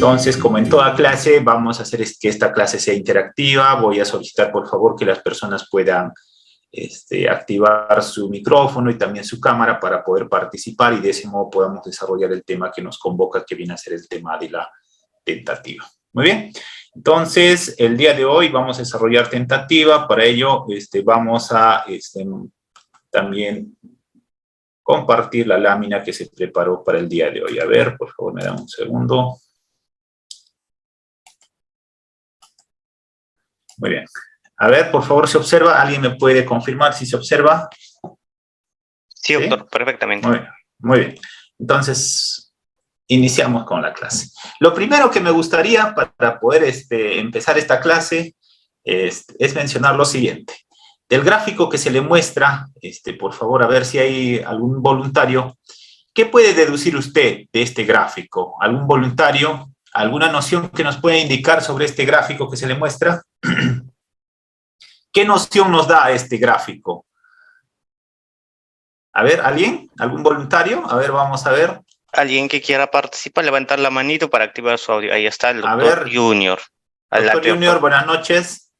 Entonces, como en toda clase, vamos a hacer que esta clase sea interactiva. Voy a solicitar, por favor, que las personas puedan activar su micrófono y también su cámara para poder participar y de ese modo podamos desarrollar el tema que nos convoca, que viene a ser el tema de la tentativa. Muy bien. Entonces, el día de hoy vamos a desarrollar tentativa. Para ello, vamos a también compartir la lámina que se preparó para el día de hoy. A ver, por favor, me dan un segundo. Muy bien. A ver, por favor, ¿se observa? ¿Alguien me puede confirmar si se observa? Sí, doctor, ¿sí? Perfectamente. Muy bien, muy bien. Entonces, iniciamos con la clase. Lo primero que me gustaría para poder empezar esta clase es mencionar lo siguiente. Del gráfico que se le muestra, por favor, a ver si hay algún voluntario. ¿Qué puede deducir usted de este gráfico? ¿Algún voluntario? ¿Alguna noción que nos pueda indicar sobre este gráfico que se le muestra? ¿Qué noción nos da este gráfico? A ver, ¿alguien? ¿Algún voluntario? A ver, vamos a ver. Alguien que quiera participar, levantar la manito para activar su audio. Ahí está el doctor Junior. Doctor Junior, buenas noches.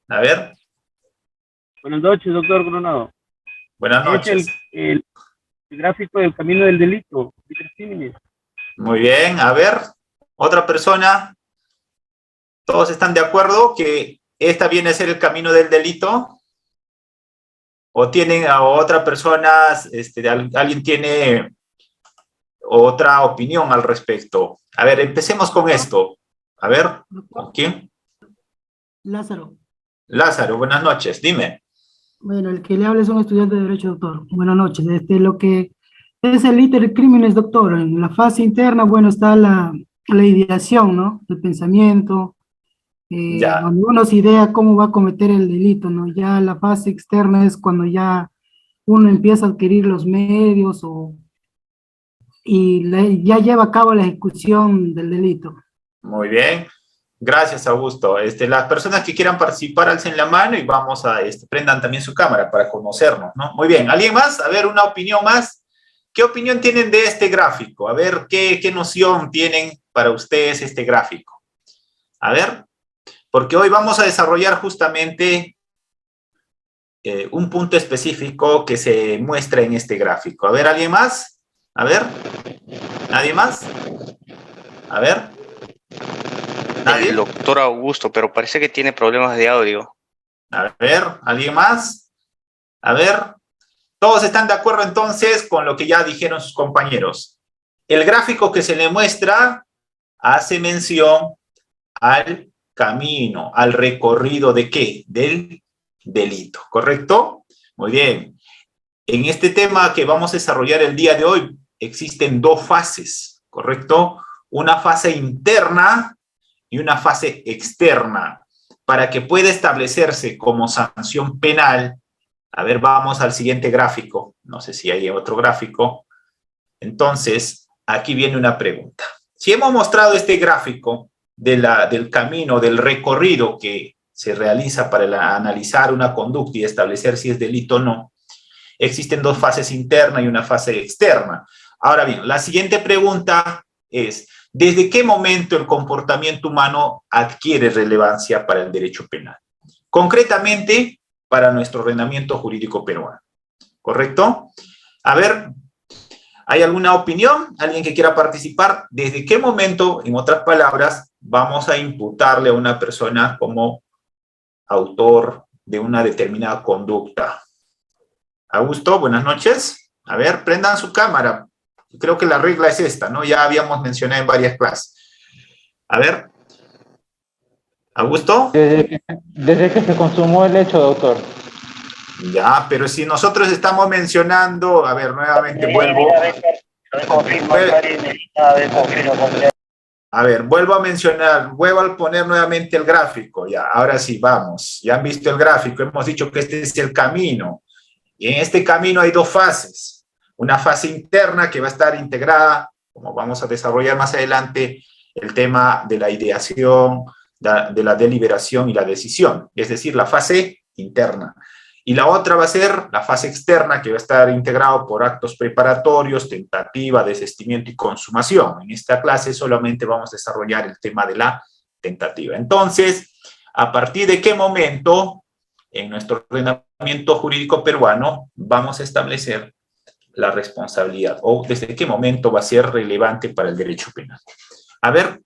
A ver. Buenas noches, doctor Coronado. Buenas noches. El gráfico del camino del delito. Muy bien, a ver. Otra persona. ¿Todos están de acuerdo que esta viene a ser el camino del delito? ¿O tienen a otra persona, alguien tiene otra opinión al respecto? A ver, empecemos con esto. A ver, ¿con quién? Lázaro. Lázaro, buenas noches, dime. Bueno, el que le habla es un estudiante de Derecho, doctor. Buenas noches. Lo que es el íter crímenes, doctor, en la fase interna, bueno, está la ideación, ¿no? El pensamiento, donde uno se idea cómo va a cometer el delito, ¿no? Ya la fase externa es cuando ya uno empieza a adquirir los medios ya lleva a cabo la ejecución del delito. Muy bien. Gracias, Augusto. Las personas que quieran participar, alcen la mano y vamos a, prendan también su cámara para conocernos, ¿no? Muy bien. ¿Alguien más? A ver, una opinión más. ¿Qué opinión tienen de este gráfico? A ver, ¿qué noción tienen para ustedes este gráfico? A ver, porque hoy vamos a desarrollar justamente un punto específico que se muestra en este gráfico. A ver, ¿alguien más? A ver, ¿nadie más? A ver. ¿Nadie? El doctor Augusto, pero parece que tiene problemas de audio. A ver, ¿alguien más? A ver. ¿Todos están de acuerdo entonces con lo que ya dijeron sus compañeros? El gráfico que se le muestra hace mención al camino, al recorrido ¿de qué? Del delito, ¿correcto? Muy bien. En este tema que vamos a desarrollar el día de hoy, existen dos fases, ¿correcto? Una fase interna y una fase externa. Para que pueda establecerse como sanción penal, a ver, vamos al siguiente gráfico. No sé si hay otro gráfico. Entonces, aquí viene una pregunta. Si hemos mostrado este gráfico del camino, del recorrido que se realiza para analizar una conducta y establecer si es delito o no, existen dos fases internas y una fase externa. Ahora bien, la siguiente pregunta es, ¿desde qué momento el comportamiento humano adquiere relevancia para el derecho penal? Concretamente, para nuestro ordenamiento jurídico peruano. ¿Correcto? A ver, ¿hay alguna opinión? ¿Alguien que quiera participar? ¿Desde qué momento, en otras palabras, vamos a imputarle a una persona como autor de una determinada conducta? Augusto, buenas noches. A ver, prendan su cámara. Creo que la regla es esta, ¿no? Ya habíamos mencionado en varias clases. A ver. ¿Augusto? Desde que se consumó el hecho, doctor. Ya, pero si nosotros estamos mencionando, a ver, nuevamente vuelvo. A ver, vuelvo a mencionar, vuelvo a poner nuevamente el gráfico, ya, ahora sí, vamos. Ya han visto el gráfico, hemos dicho que este es el camino. Y en este camino hay dos fases. Una fase interna que va a estar integrada, como vamos a desarrollar más adelante, el tema de la ideación, de la deliberación y la decisión, es decir, la fase interna. Y la otra va a ser la fase externa, que va a estar integrado por actos preparatorios, tentativa, desistimiento y consumación. En esta clase solamente vamos a desarrollar el tema de la tentativa. Entonces, ¿a partir de qué momento en nuestro ordenamiento jurídico peruano vamos a establecer la responsabilidad? ¿O desde qué momento va a ser relevante para el derecho penal? A ver,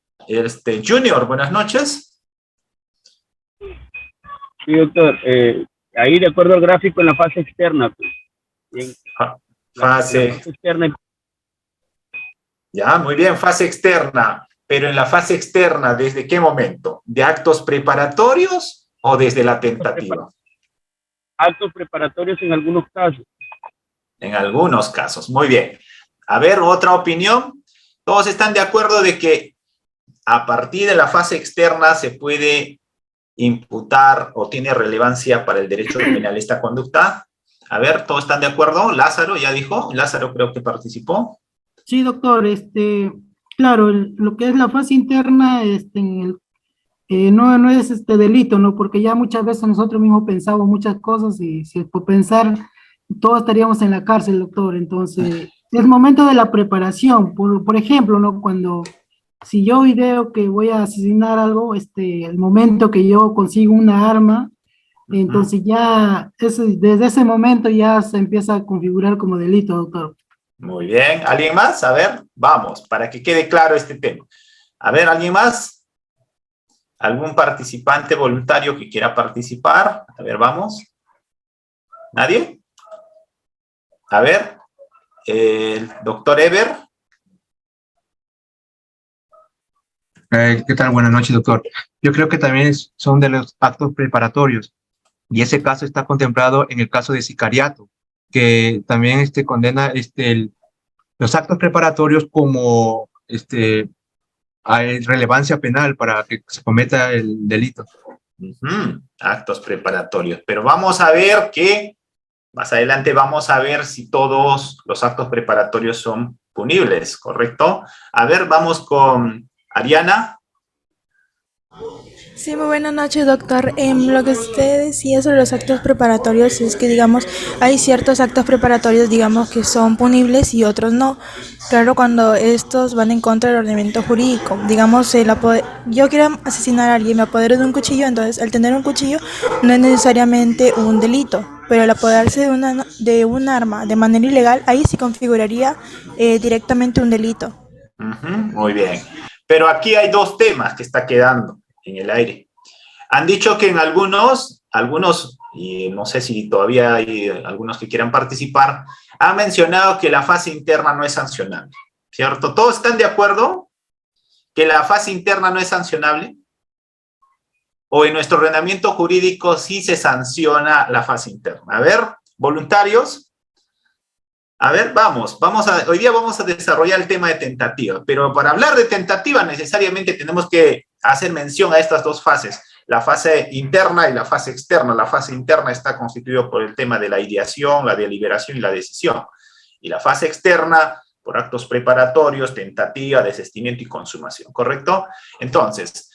Junior, buenas noches. Sí, doctor. Ahí, de acuerdo al gráfico, en la fase externa. Pues. Bien. La fase externa. Ya, muy bien, fase externa. Pero en la fase externa, ¿desde qué momento? ¿De actos preparatorios o desde la tentativa? Actos preparatorios en algunos casos. En algunos casos, muy bien. A ver, otra opinión. ¿Todos están de acuerdo de que a partir de la fase externa se puede imputar o tiene relevancia para el derecho penal esta conducta? A ver, ¿todos están de acuerdo? Lázaro ya dijo. Lázaro creo que participó. Sí, doctor, claro, lo que es la fase interna, no es delito, ¿no? Porque ya muchas veces nosotros mismos pensamos muchas cosas y si es por pensar, todos estaríamos en la cárcel, doctor. Entonces, es momento de la preparación. Por ejemplo, ¿no? Si yo veo que voy a asesinar algo, el momento que yo consigo una arma, entonces ya desde ese momento ya se empieza a configurar como delito, doctor. Muy bien. ¿Alguien más? A ver, vamos, para que quede claro este tema. A ver, ¿alguien más? ¿Algún participante voluntario que quiera participar? A ver, vamos. ¿Nadie? A ver, el doctor Eber. ¿Qué tal? Buenas noches, doctor. Yo creo que también son de los actos preparatorios, y ese caso está contemplado en el caso de sicariato, que también condena los actos preparatorios como hay relevancia penal para que se cometa el delito. Actos preparatorios. Pero vamos a ver que, más adelante vamos a ver si todos los actos preparatorios son punibles, ¿correcto? A ver, vamos con Ariana. Sí, muy buenas noches, doctor. Lo que usted decía sobre los actos preparatorios es que, digamos, hay ciertos actos preparatorios, digamos, que son punibles y otros no. Claro, cuando estos van en contra del ordenamiento jurídico. Digamos, yo quiero asesinar a alguien, me apodero de un cuchillo, entonces al tener un cuchillo no es necesariamente un delito. Pero el apoderarse de un arma de manera ilegal, ahí sí configuraría directamente un delito. Muy bien. Pero aquí hay dos temas que está quedando en el aire. Han dicho que en algunos, y no sé si todavía hay algunos que quieran participar, han mencionado que la fase interna no es sancionable, ¿cierto? ¿Todos están de acuerdo que la fase interna no es sancionable? ¿O en nuestro ordenamiento jurídico sí se sanciona la fase interna? A ver, voluntarios. A ver, hoy día vamos a desarrollar el tema de tentativa, pero para hablar de tentativa necesariamente tenemos que hacer mención a estas dos fases, la fase interna y la fase externa. La fase interna está constituida por el tema de la ideación, la deliberación y la decisión, y la fase externa por actos preparatorios, tentativa, desistimiento y consumación, ¿correcto? Entonces,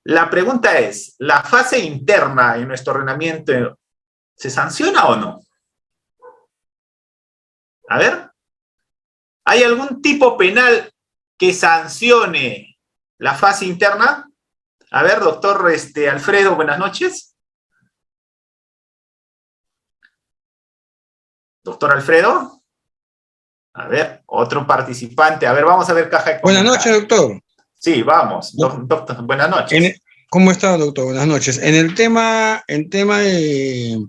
la pregunta es, ¿la fase interna en nuestro ordenamiento se sanciona o no? A ver, ¿hay algún tipo penal que sancione la fase interna? A ver, doctor Alfredo, buenas noches. Doctor Alfredo. A ver, otro participante. A ver, vamos a ver caja de comentarios. Buenas noches, doctor. Sí, vamos. Doctor, buenas noches. ¿Cómo está, doctor? Buenas noches. En el tema de...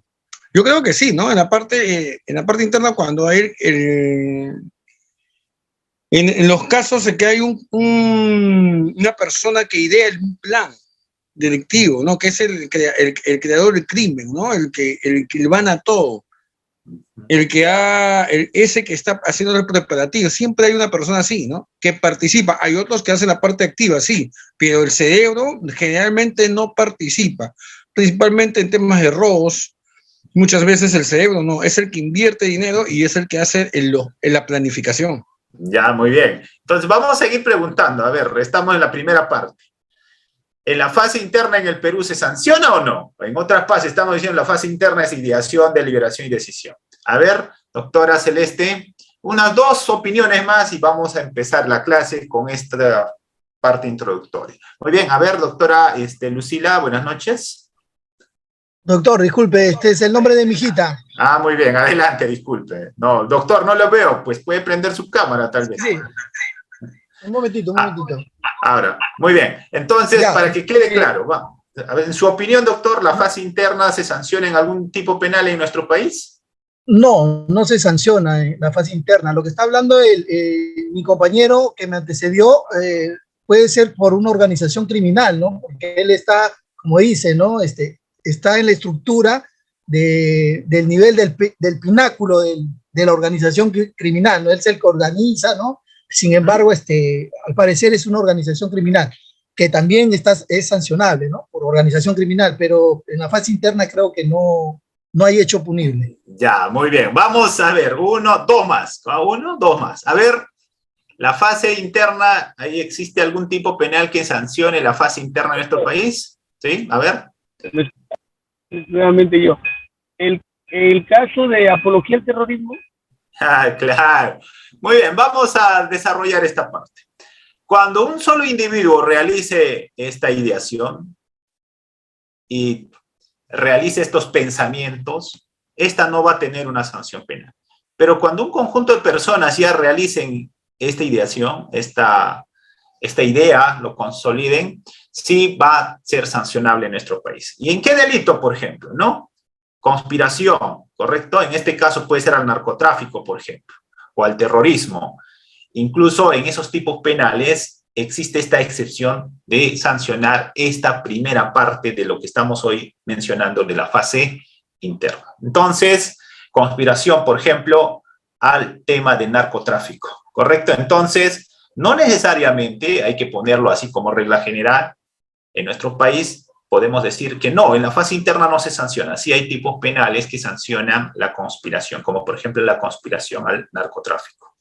Yo creo que sí, ¿no? En la parte interna, cuando hay en los casos en que hay una persona que idea un plan delictivo, ¿no? Que es el creador del crimen, ¿no? El que van a todo. Ese que está haciendo el preparativo. Siempre hay una persona así, ¿no? Que participa. Hay otros que hacen la parte activa, sí, pero el cerebro generalmente no participa, principalmente en temas de robos. Muchas veces el cerebro no, es el que invierte dinero y es el que hace la planificación. Ya, muy bien. Entonces vamos a seguir preguntando. A ver, estamos en la primera parte. ¿En la fase interna en el Perú se sanciona o no? En otras fases, estamos diciendo la fase interna es ideación, deliberación y decisión. A ver, doctora Celeste, unas 2 opiniones más y vamos a empezar la clase con esta parte introductoria. Muy bien, a ver, doctora Lucila, buenas noches. Doctor, disculpe, este es el nombre de mi hijita. Ah, muy bien, adelante, disculpe. No, doctor, no lo veo, pues puede prender su cámara tal vez. Sí. Un momentito. Ahora, muy bien. Entonces, Ya. para que quede claro, a ver, en su opinión, doctor, ¿la fase interna se sanciona en algún tipo penal en nuestro país? No se sanciona en la fase interna. Lo que está hablando mi compañero que me antecedió puede ser por una organización criminal, ¿no? Porque él está, como dice, ¿no? Está en la estructura del nivel del pináculo de la organización criminal, ¿no? Él es el que organiza, ¿no? Sin embargo, al parecer es una organización criminal que también es sancionable, ¿no? Por organización criminal, pero en la fase interna creo que no hay hecho punible. Ya, muy bien. Vamos a ver, 1, 2 más. 1, 2 más. A ver, la fase interna, ¿ahí existe algún tipo penal que sancione la fase interna de nuestro país? ¿Sí? A ver. Nuevamente yo. El caso de apología al terrorismo. Ah, claro. Muy bien, vamos a desarrollar esta parte. Cuando un solo individuo realice esta ideación y realice estos pensamientos, esta no va a tener una sanción penal. Pero cuando un conjunto de personas ya realicen esta ideación, esta idea, lo consoliden, sí va a ser sancionable en nuestro país. ¿Y en qué delito, por ejemplo? ¿No? Conspiración, ¿correcto? En este caso puede ser al narcotráfico, por ejemplo, o al terrorismo. Incluso en esos tipos penales existe esta excepción de sancionar esta primera parte de lo que estamos hoy mencionando de la fase interna. Entonces, conspiración, por ejemplo, al tema de narcotráfico, ¿correcto? Entonces, no necesariamente hay que ponerlo así como regla general. En nuestro país podemos decir que no, en la fase interna no se sanciona. Sí hay tipos penales que sancionan la conspiración, como por ejemplo la conspiración al narcotráfico.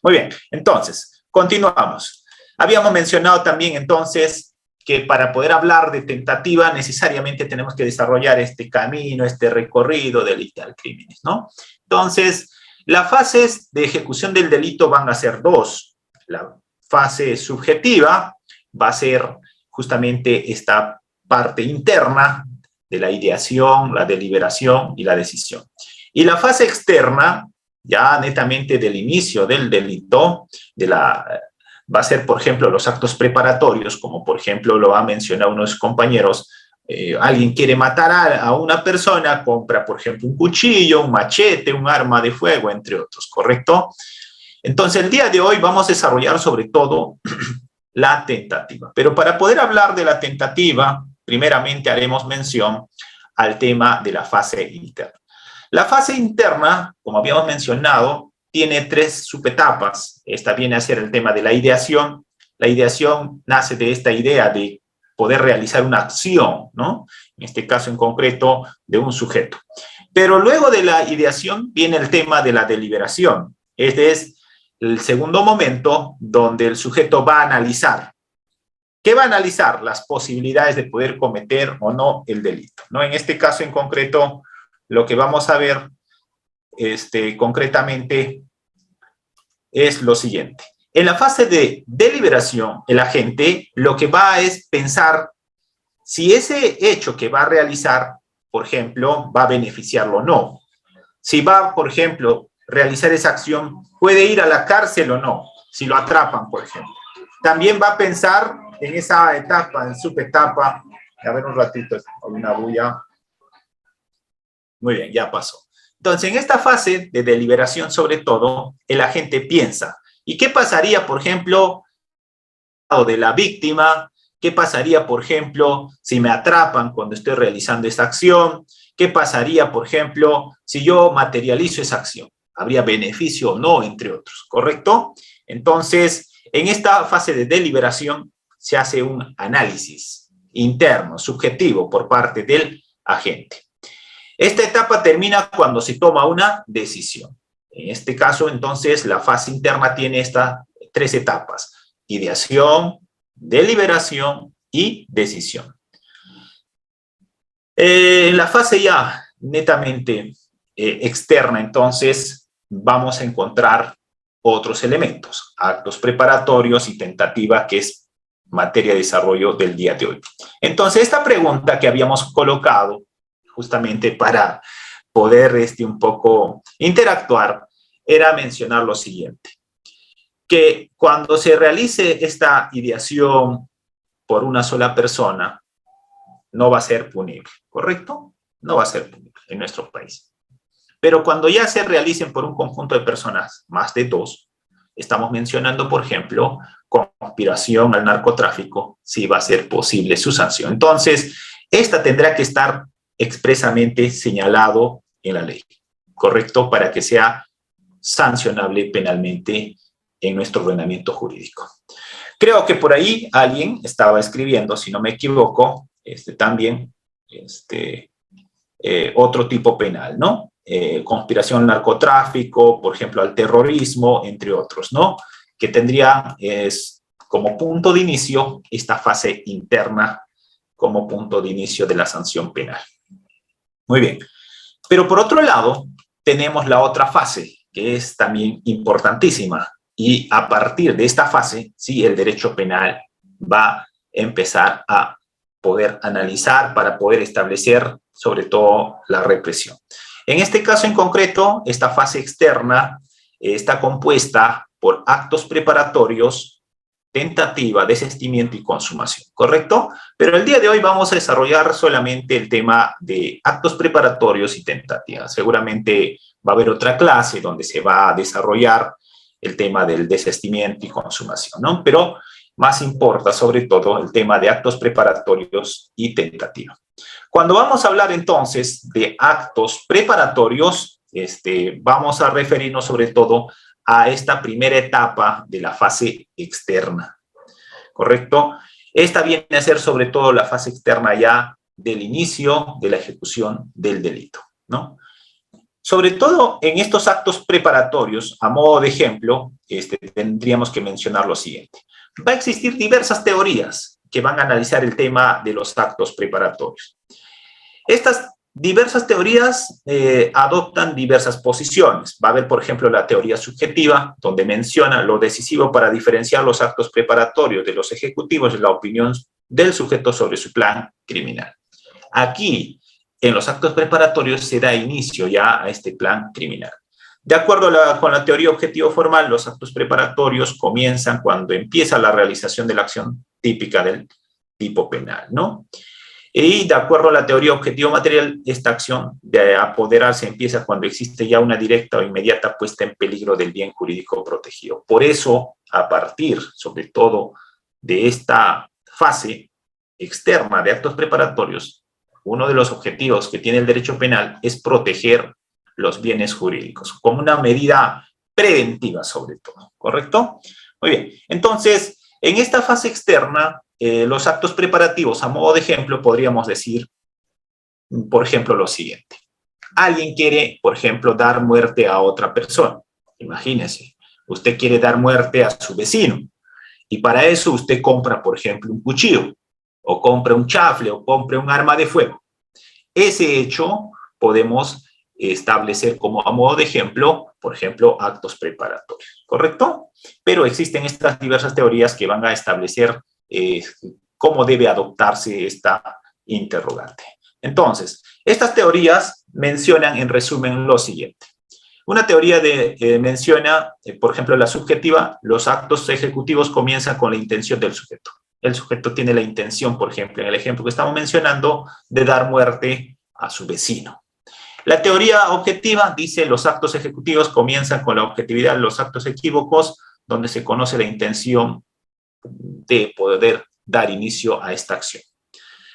Muy bien, entonces, continuamos. Habíamos mencionado también entonces que para poder hablar de tentativa necesariamente tenemos que desarrollar este camino, este recorrido de literal crímenes, ¿no? Entonces, las fases de ejecución del delito van a ser 2. La fase subjetiva va a ser justamente esta parte interna de la ideación, la deliberación y la decisión. Y la fase externa, ya netamente del inicio del delito, va a ser, por ejemplo, los actos preparatorios, como por ejemplo lo ha mencionado unos compañeros, alguien quiere matar a una persona, compra, por ejemplo, un cuchillo, un machete, un arma de fuego, entre otros, ¿correcto? Entonces, el día de hoy vamos a desarrollar sobre todo la tentativa. Pero para poder hablar de la tentativa, primeramente haremos mención al tema de la fase interna. La fase interna, como habíamos mencionado, tiene 3 subetapas. Esta viene a ser el tema de la ideación. La ideación nace de esta idea de poder realizar una acción, ¿no? En este caso en concreto, de un sujeto. Pero luego de la ideación viene el tema de la deliberación. Este es el segundo momento donde el sujeto va a analizar. ¿Qué va a analizar? Las posibilidades de poder cometer o no el delito, ¿no? En este caso en concreto, lo que vamos a ver concretamente es lo siguiente. En la fase de deliberación, el agente lo que va es pensar si ese hecho que va a realizar, por ejemplo, va a beneficiarlo o no. Si va, por ejemplo, realizar esa acción, puede ir a la cárcel o no, si lo atrapan, por ejemplo. También va a pensar en esa etapa, en subetapa. A ver un ratito, hay una bulla. Muy bien, ya pasó. Entonces, en esta fase de deliberación, sobre todo, el agente piensa. ¿Y qué pasaría, por ejemplo, de la víctima? ¿Qué pasaría, por ejemplo, si me atrapan cuando estoy realizando esta acción? ¿Qué pasaría, por ejemplo, si yo materializo esa acción? ¿Habría beneficio o no, entre otros? ¿Correcto? Entonces, en esta fase de deliberación se hace un análisis interno, subjetivo, por parte del agente. Esta etapa termina cuando se toma una decisión. En este caso, entonces, la fase interna tiene estas 3 etapas: ideación, deliberación y decisión. En la fase ya netamente externa, entonces, vamos a encontrar otros elementos, actos preparatorios y tentativa, que es materia de desarrollo del día de hoy. Entonces, esta pregunta que habíamos colocado justamente para poder un poco interactuar, era mencionar lo siguiente, que cuando se realice esta ideación por una sola persona, no va a ser punible, ¿correcto? No va a ser punible en nuestro país. Pero cuando ya se realicen por un conjunto de personas, más de 2, estamos mencionando, por ejemplo, conspiración al narcotráfico, sí va a ser posible su sanción. Entonces, esta tendrá que estar expresamente señalado en la ley, ¿correcto? Para que sea sancionable penalmente en nuestro ordenamiento jurídico. Creo que por ahí alguien estaba escribiendo, si no me equivoco, también otro tipo penal, ¿no? Conspiración al narcotráfico, por ejemplo, al terrorismo, entre otros, ¿no? Que tendría como punto de inicio esta fase interna como punto de inicio de la sanción penal. Muy bien. Pero por otro lado, tenemos la otra fase, que es también importantísima. Y a partir de esta fase, sí, el derecho penal va a empezar a poder analizar para poder establecer, sobre todo, la represión. En este caso en concreto, esta fase externa está compuesta por actos preparatorios, tentativa, desistimiento y consumación, ¿correcto? Pero el día de hoy vamos a desarrollar solamente el tema de actos preparatorios y tentativas. Seguramente va a haber otra clase donde se va a desarrollar el tema del desistimiento y consumación, ¿no? Pero más importa sobre todo el tema de actos preparatorios y tentativa. Cuando vamos a hablar entonces de actos preparatorios, vamos a referirnos sobre todo a esta primera etapa de la fase externa, ¿correcto? Esta viene a ser sobre todo la fase externa ya del inicio de la ejecución del delito, ¿no? Sobre todo en estos actos preparatorios, a modo de ejemplo, tendríamos que mencionar lo siguiente. Va a existir diversas teorías que van a analizar el tema de los actos preparatorios. Estas diversas teorías adoptan diversas posiciones. Va a haber, por ejemplo, la teoría subjetiva, donde menciona lo decisivo para diferenciar los actos preparatorios de los ejecutivos y la opinión del sujeto sobre su plan criminal. Aquí, en los actos preparatorios, se da inicio ya a este plan criminal. De acuerdo con la teoría objetivo formal, los actos preparatorios comienzan cuando empieza la realización de la acción típica del tipo penal, ¿no? Y de acuerdo a la teoría objetivo material, esta acción de apoderarse empieza cuando existe ya una directa o inmediata puesta en peligro del bien jurídico protegido. Por eso, a partir, sobre todo, de esta fase externa de actos preparatorios, uno de los objetivos que tiene el derecho penal es proteger los bienes jurídicos, como una medida preventiva sobre todo, ¿correcto? Muy bien, entonces, en esta fase externa, los actos preparativos, a modo de ejemplo, podríamos decir, por ejemplo, lo siguiente. Alguien quiere, por ejemplo, dar muerte a otra persona. Imagínese, usted quiere dar muerte a su vecino y para eso usted compra, por ejemplo, un cuchillo o compra un chafle o compra un arma de fuego. Ese hecho podemos establecer como a modo de ejemplo, por ejemplo, actos preparatorios, ¿correcto? Pero existen estas diversas teorías que van a establecer cómo debe adoptarse esta interrogante. Entonces, estas teorías mencionan en resumen lo siguiente. Una teoría menciona, por ejemplo, la subjetiva, los actos ejecutivos comienzan con la intención del sujeto. El sujeto tiene la intención, por ejemplo, en el ejemplo que estamos mencionando, de dar muerte a su vecino. La teoría objetiva dice los actos ejecutivos comienzan con la objetividad, los actos equívocos, donde se conoce la intención de poder dar inicio a esta acción.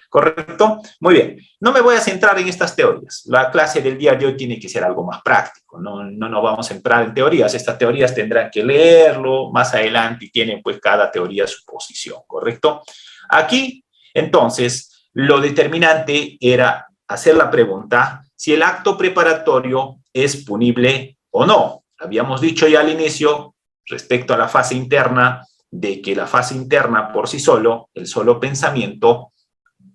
¿Correcto? Muy bien. No me voy a centrar en estas teorías. La clase del día de hoy tiene que ser algo más práctico. No vamos a entrar en teorías. Estas teorías tendrán que leerlo más adelante y tienen pues cada teoría su posición. ¿Correcto? Aquí, entonces, lo determinante era hacer la pregunta si el acto preparatorio es punible o no. Habíamos dicho ya al inicio, respecto a la fase interna, de que la fase interna por sí solo, el solo pensamiento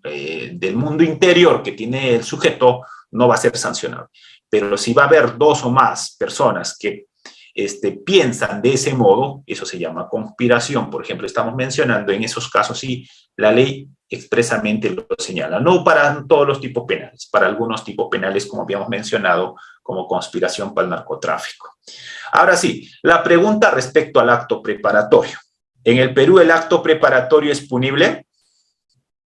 del mundo interior que tiene el sujeto, no va a ser sancionable. Pero si va a haber dos o más personas que piensan de ese modo, eso se llama conspiración. Por ejemplo, estamos mencionando en esos casos, sí, la ley expresamente lo señala. No para todos los tipos penales, para algunos tipos penales, como habíamos mencionado, como conspiración para el narcotráfico. Ahora sí, la pregunta respecto al acto preparatorio. ¿En el Perú el acto preparatorio es punible?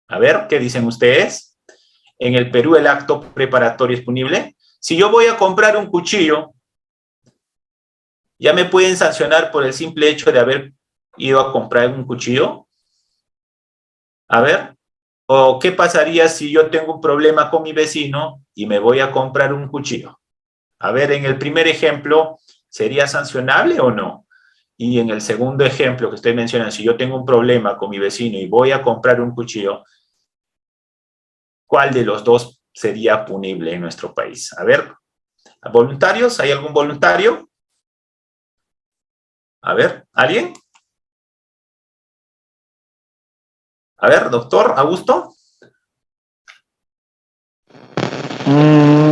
A ver, ¿qué dicen ustedes? ¿En el Perú el acto preparatorio es punible? Si yo voy a comprar un cuchillo, ¿ya me pueden sancionar por el simple hecho de haber ido a comprar un cuchillo? A ver, ¿o qué pasaría si yo tengo un problema con mi vecino y me voy a comprar un cuchillo? A ver, en el primer ejemplo, ¿sería sancionable o no? Y en el segundo ejemplo que estoy mencionando, si yo tengo un problema con mi vecino y voy a comprar un cuchillo, ¿cuál de los dos sería punible en nuestro país? A ver, ¿voluntarios? ¿Hay algún voluntario? A ver, ¿alguien? A ver, doctor Augusto.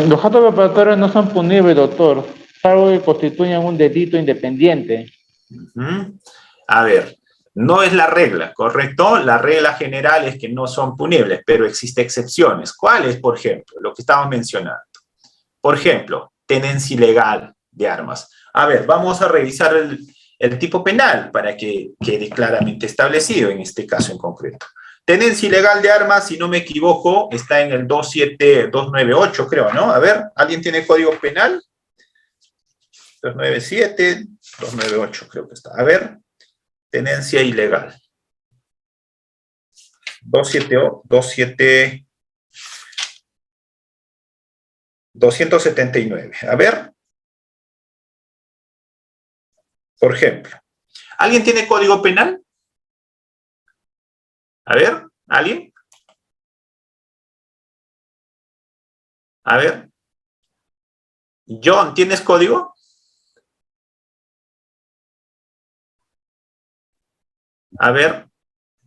Los actos preparatorios no son punibles, doctor, salvo que constituyan un delito independiente. A ver, no es la regla, ¿correcto? La regla general es que no son punibles, pero existen excepciones. ¿Cuáles, por ejemplo? Lo que estamos mencionando. Por ejemplo, tenencia ilegal de armas. A ver, vamos a revisar el tipo penal para que quede claramente establecido en este caso en concreto. Tenencia ilegal de armas, si no me equivoco, está en el 27298, creo, ¿no? A ver, ¿alguien tiene código penal? 297, 298 creo que está. A ver, tenencia ilegal. 279. A ver. Por ejemplo. ¿Alguien tiene código penal? A ver, ¿alguien? A ver. John, ¿tienes código? A ver.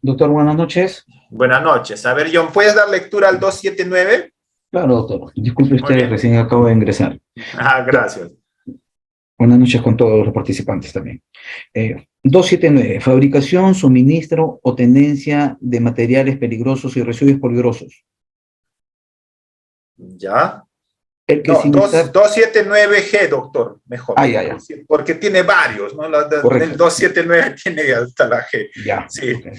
Doctor, buenas noches. Buenas noches. A ver, John, ¿puedes dar lectura al 279? Claro, doctor. Disculpe usted, recién acabo de ingresar. Gracias. Buenas noches con todos los participantes también. 279. Fabricación, suministro o tenencia de materiales peligrosos y residuos peligrosos. ¿Ya? El que no, sin 279G, doctor, mejor. Ya. Porque tiene varios, ¿no? El 279 tiene hasta la G. Ya. Sí. Okay.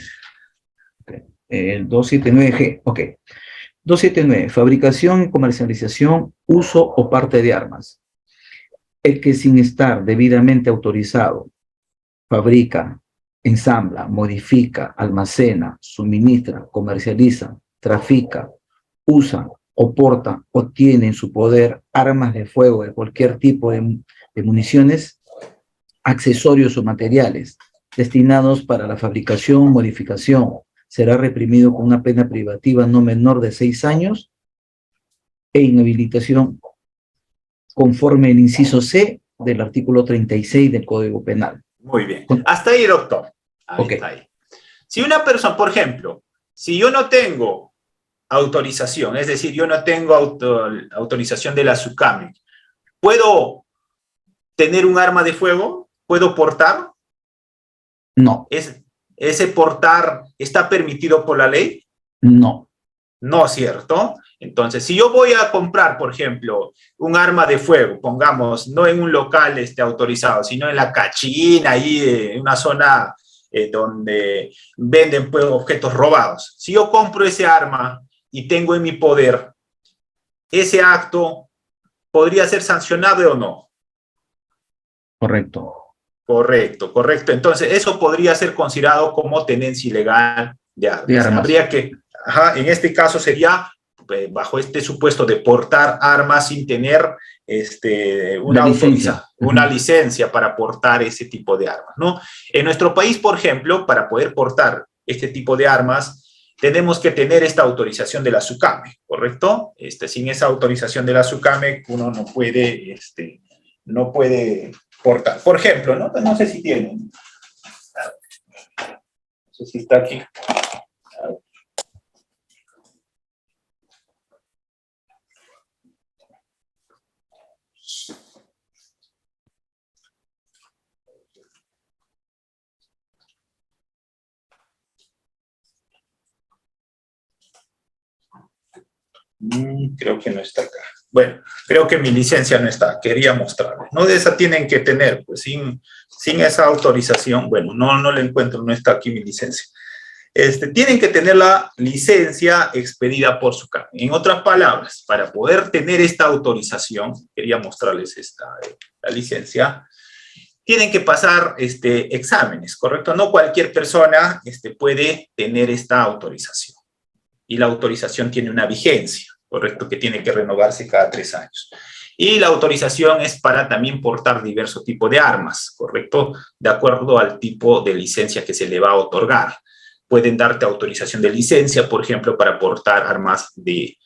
El 279G, ok. 279. Fabricación y comercialización, uso o parte de armas. El que sin estar debidamente autorizado fabrica, ensambla, modifica, almacena, suministra, comercializa, trafica, usa o porta o tiene en su poder armas de fuego de cualquier tipo de municiones, accesorios o materiales destinados para la fabricación o modificación, será reprimido con una pena privativa no menor de 6 años e inhabilitación conforme el inciso C del artículo 36 del Código Penal. Muy bien. Hasta ahí, doctor. Está ahí. Si una persona, por ejemplo, si yo no tengo autorización, es decir, yo no tengo autorización de la SUCAME, ¿puedo tener un arma de fuego? ¿Puedo portar? No. ¿Ese portar está permitido por la ley? No. No, ¿cierto? Entonces, si yo voy a comprar, por ejemplo, un arma de fuego, pongamos, no en un local autorizado, sino en la cachina, ahí en una zona donde venden pues, objetos robados. Si yo compro ese arma y tengo en mi poder, ¿ese acto podría ser sancionado o no? Correcto. Correcto. Entonces, eso podría ser considerado como tenencia ilegal de armas. Habría que, en este caso sería bajo este supuesto de portar armas sin tener una licencia para portar ese tipo de armas, ¿no? En nuestro país, por ejemplo, para poder portar este tipo de armas, tenemos que tener esta autorización de la SUCAME, ¿correcto? Sin esa autorización de la SUCAME, uno no puede portar. Por ejemplo, no sé si tienen. sé si está aquí. Creo que no está acá. Bueno, creo que mi licencia no está. Quería mostrarles. No, de esa tienen que tener, pues sin esa autorización. Bueno, no la encuentro, no está aquí mi licencia. Tienen que tener la licencia expedida por SUCAME. En otras palabras, para poder tener esta autorización, quería mostrarles la licencia, tienen que pasar exámenes, ¿correcto? No cualquier persona puede tener esta autorización. Y la autorización tiene una vigencia, ¿correcto? Que tiene que renovarse cada 3 años. Y la autorización es para también portar diversos tipos de armas, ¿correcto? De acuerdo al tipo de licencia que se le va a otorgar. Pueden darte autorización de licencia, por ejemplo, para portar armas de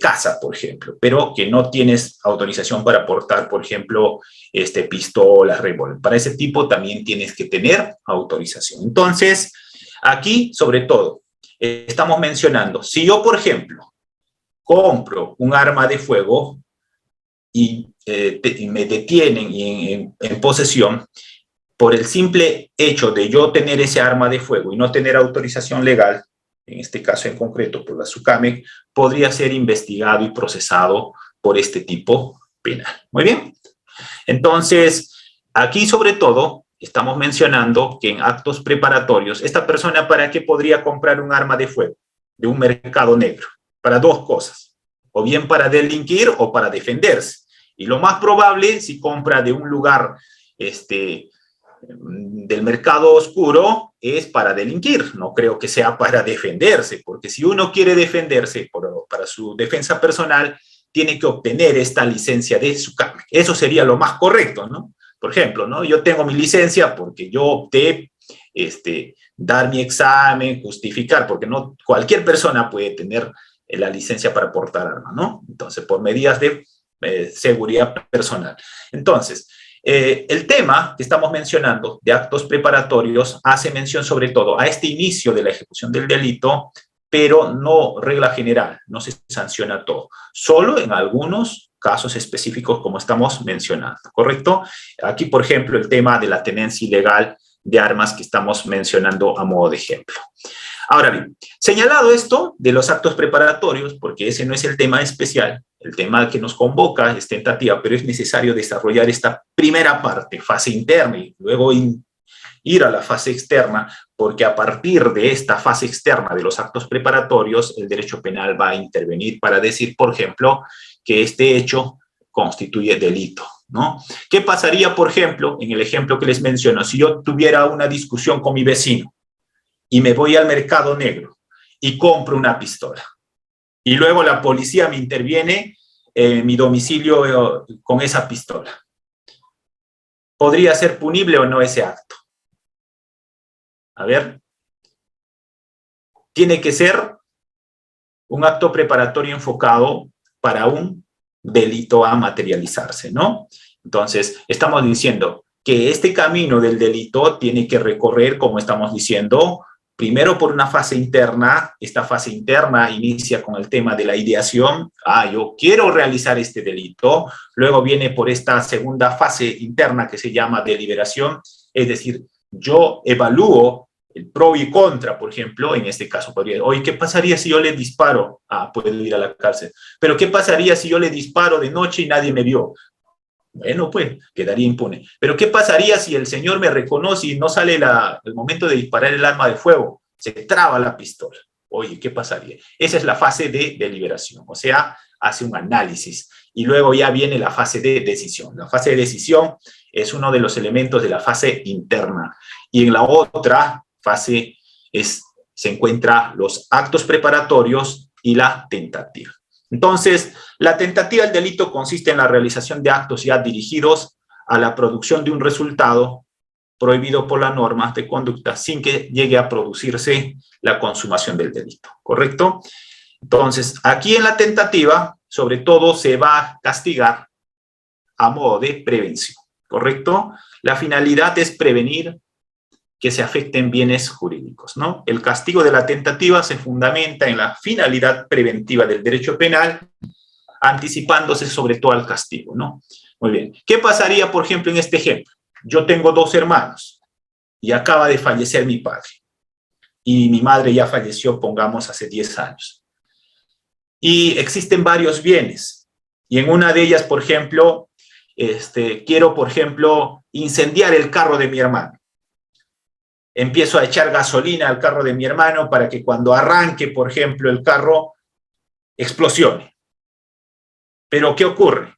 caza, por ejemplo, pero que no tienes autorización para portar, por ejemplo, pistolas, revólver. Para ese tipo también tienes que tener autorización. Entonces, aquí, sobre todo, estamos mencionando, si yo, por ejemplo, compro un arma de fuego y me detienen en posesión, por el simple hecho de yo tener ese arma de fuego y no tener autorización legal, en este caso en concreto por la SUCAME, podría ser investigado y procesado por este tipo penal. Muy bien. Entonces, aquí sobre todo, estamos mencionando que en actos preparatorios, esta persona, ¿para qué podría comprar un arma de fuego de un mercado negro? Para 2 cosas, o bien para delinquir o para defenderse. Y lo más probable, si compra de un lugar del mercado oscuro, es para delinquir. No creo que sea para defenderse, porque si uno quiere defenderse para su defensa personal, tiene que obtener esta licencia de SUCAME. Eso sería lo más correcto, ¿no? Por ejemplo, ¿no? Yo tengo mi licencia porque yo opté dar mi examen, justificar, porque no cualquier persona puede tener la licencia para portar arma, ¿no? Entonces, por medidas de seguridad personal. Entonces, el tema que estamos mencionando de actos preparatorios hace mención sobre todo a este inicio de la ejecución del delito, pero no regla general, no se sanciona todo, solo en algunos casos específicos como estamos mencionando, ¿correcto? Aquí, por ejemplo, el tema de la tenencia ilegal de armas que estamos mencionando a modo de ejemplo. Ahora bien, señalado esto de los actos preparatorios, porque ese no es el tema especial, el tema que nos convoca es tentativa, pero es necesario desarrollar esta primera parte, fase interna, y luego ir a la fase externa, porque a partir de esta fase externa de los actos preparatorios, el derecho penal va a intervenir para decir, por ejemplo, que este hecho constituye delito, ¿no? ¿Qué pasaría, por ejemplo, en el ejemplo que les menciono, si yo tuviera una discusión con mi vecino y me voy al mercado negro y compro una pistola y luego la policía me interviene en mi domicilio con esa pistola? ¿Podría ser punible o no ese acto? A ver, tiene que ser un acto preparatorio enfocado para un delito a materializarse, ¿no? Entonces, estamos diciendo que este camino del delito tiene que recorrer, como estamos diciendo, primero por una fase interna. Esta fase interna inicia con el tema de la ideación. Yo quiero realizar este delito. Luego viene por esta segunda fase interna que se llama deliberación, es decir, yo evalúo el pro y contra, por ejemplo, en este caso podría, oye, ¿qué pasaría si yo le disparo? Puedo ir a la cárcel. Pero ¿qué pasaría si yo le disparo de noche y nadie me vio? Bueno, pues, quedaría impune. Pero ¿qué pasaría si el señor me reconoce y no sale el momento de disparar el arma de fuego? Se traba la pistola. Oye, ¿qué pasaría? Esa es la fase de deliberación, o sea, hace un análisis. Y luego ya viene la fase de decisión. La fase de decisión es uno de los elementos de la fase interna. Y en la otra fase se encuentran los actos preparatorios y la tentativa. Entonces, la tentativa del delito consiste en la realización de actos ya dirigidos a la producción de un resultado prohibido por la norma de conducta sin que llegue a producirse la consumación del delito, ¿correcto? Entonces, aquí en la tentativa, sobre todo, se va a castigar a modo de prevención, ¿correcto? La finalidad es prevenir que se afecten bienes jurídicos, ¿no? El castigo de la tentativa se fundamenta en la finalidad preventiva del derecho penal, anticipándose sobre todo al castigo, ¿no? Muy bien. ¿Qué pasaría, por ejemplo, en este ejemplo? Yo tengo 2 hermanos y acaba de fallecer mi padre. Y mi madre ya falleció, pongamos, hace 10 años. Y existen varios bienes. Y en una de ellas, por ejemplo, quiero, por ejemplo, incendiar el carro de mi hermano. Empiezo a echar gasolina al carro de mi hermano para que cuando arranque, por ejemplo, el carro, explosione. Pero ¿qué ocurre?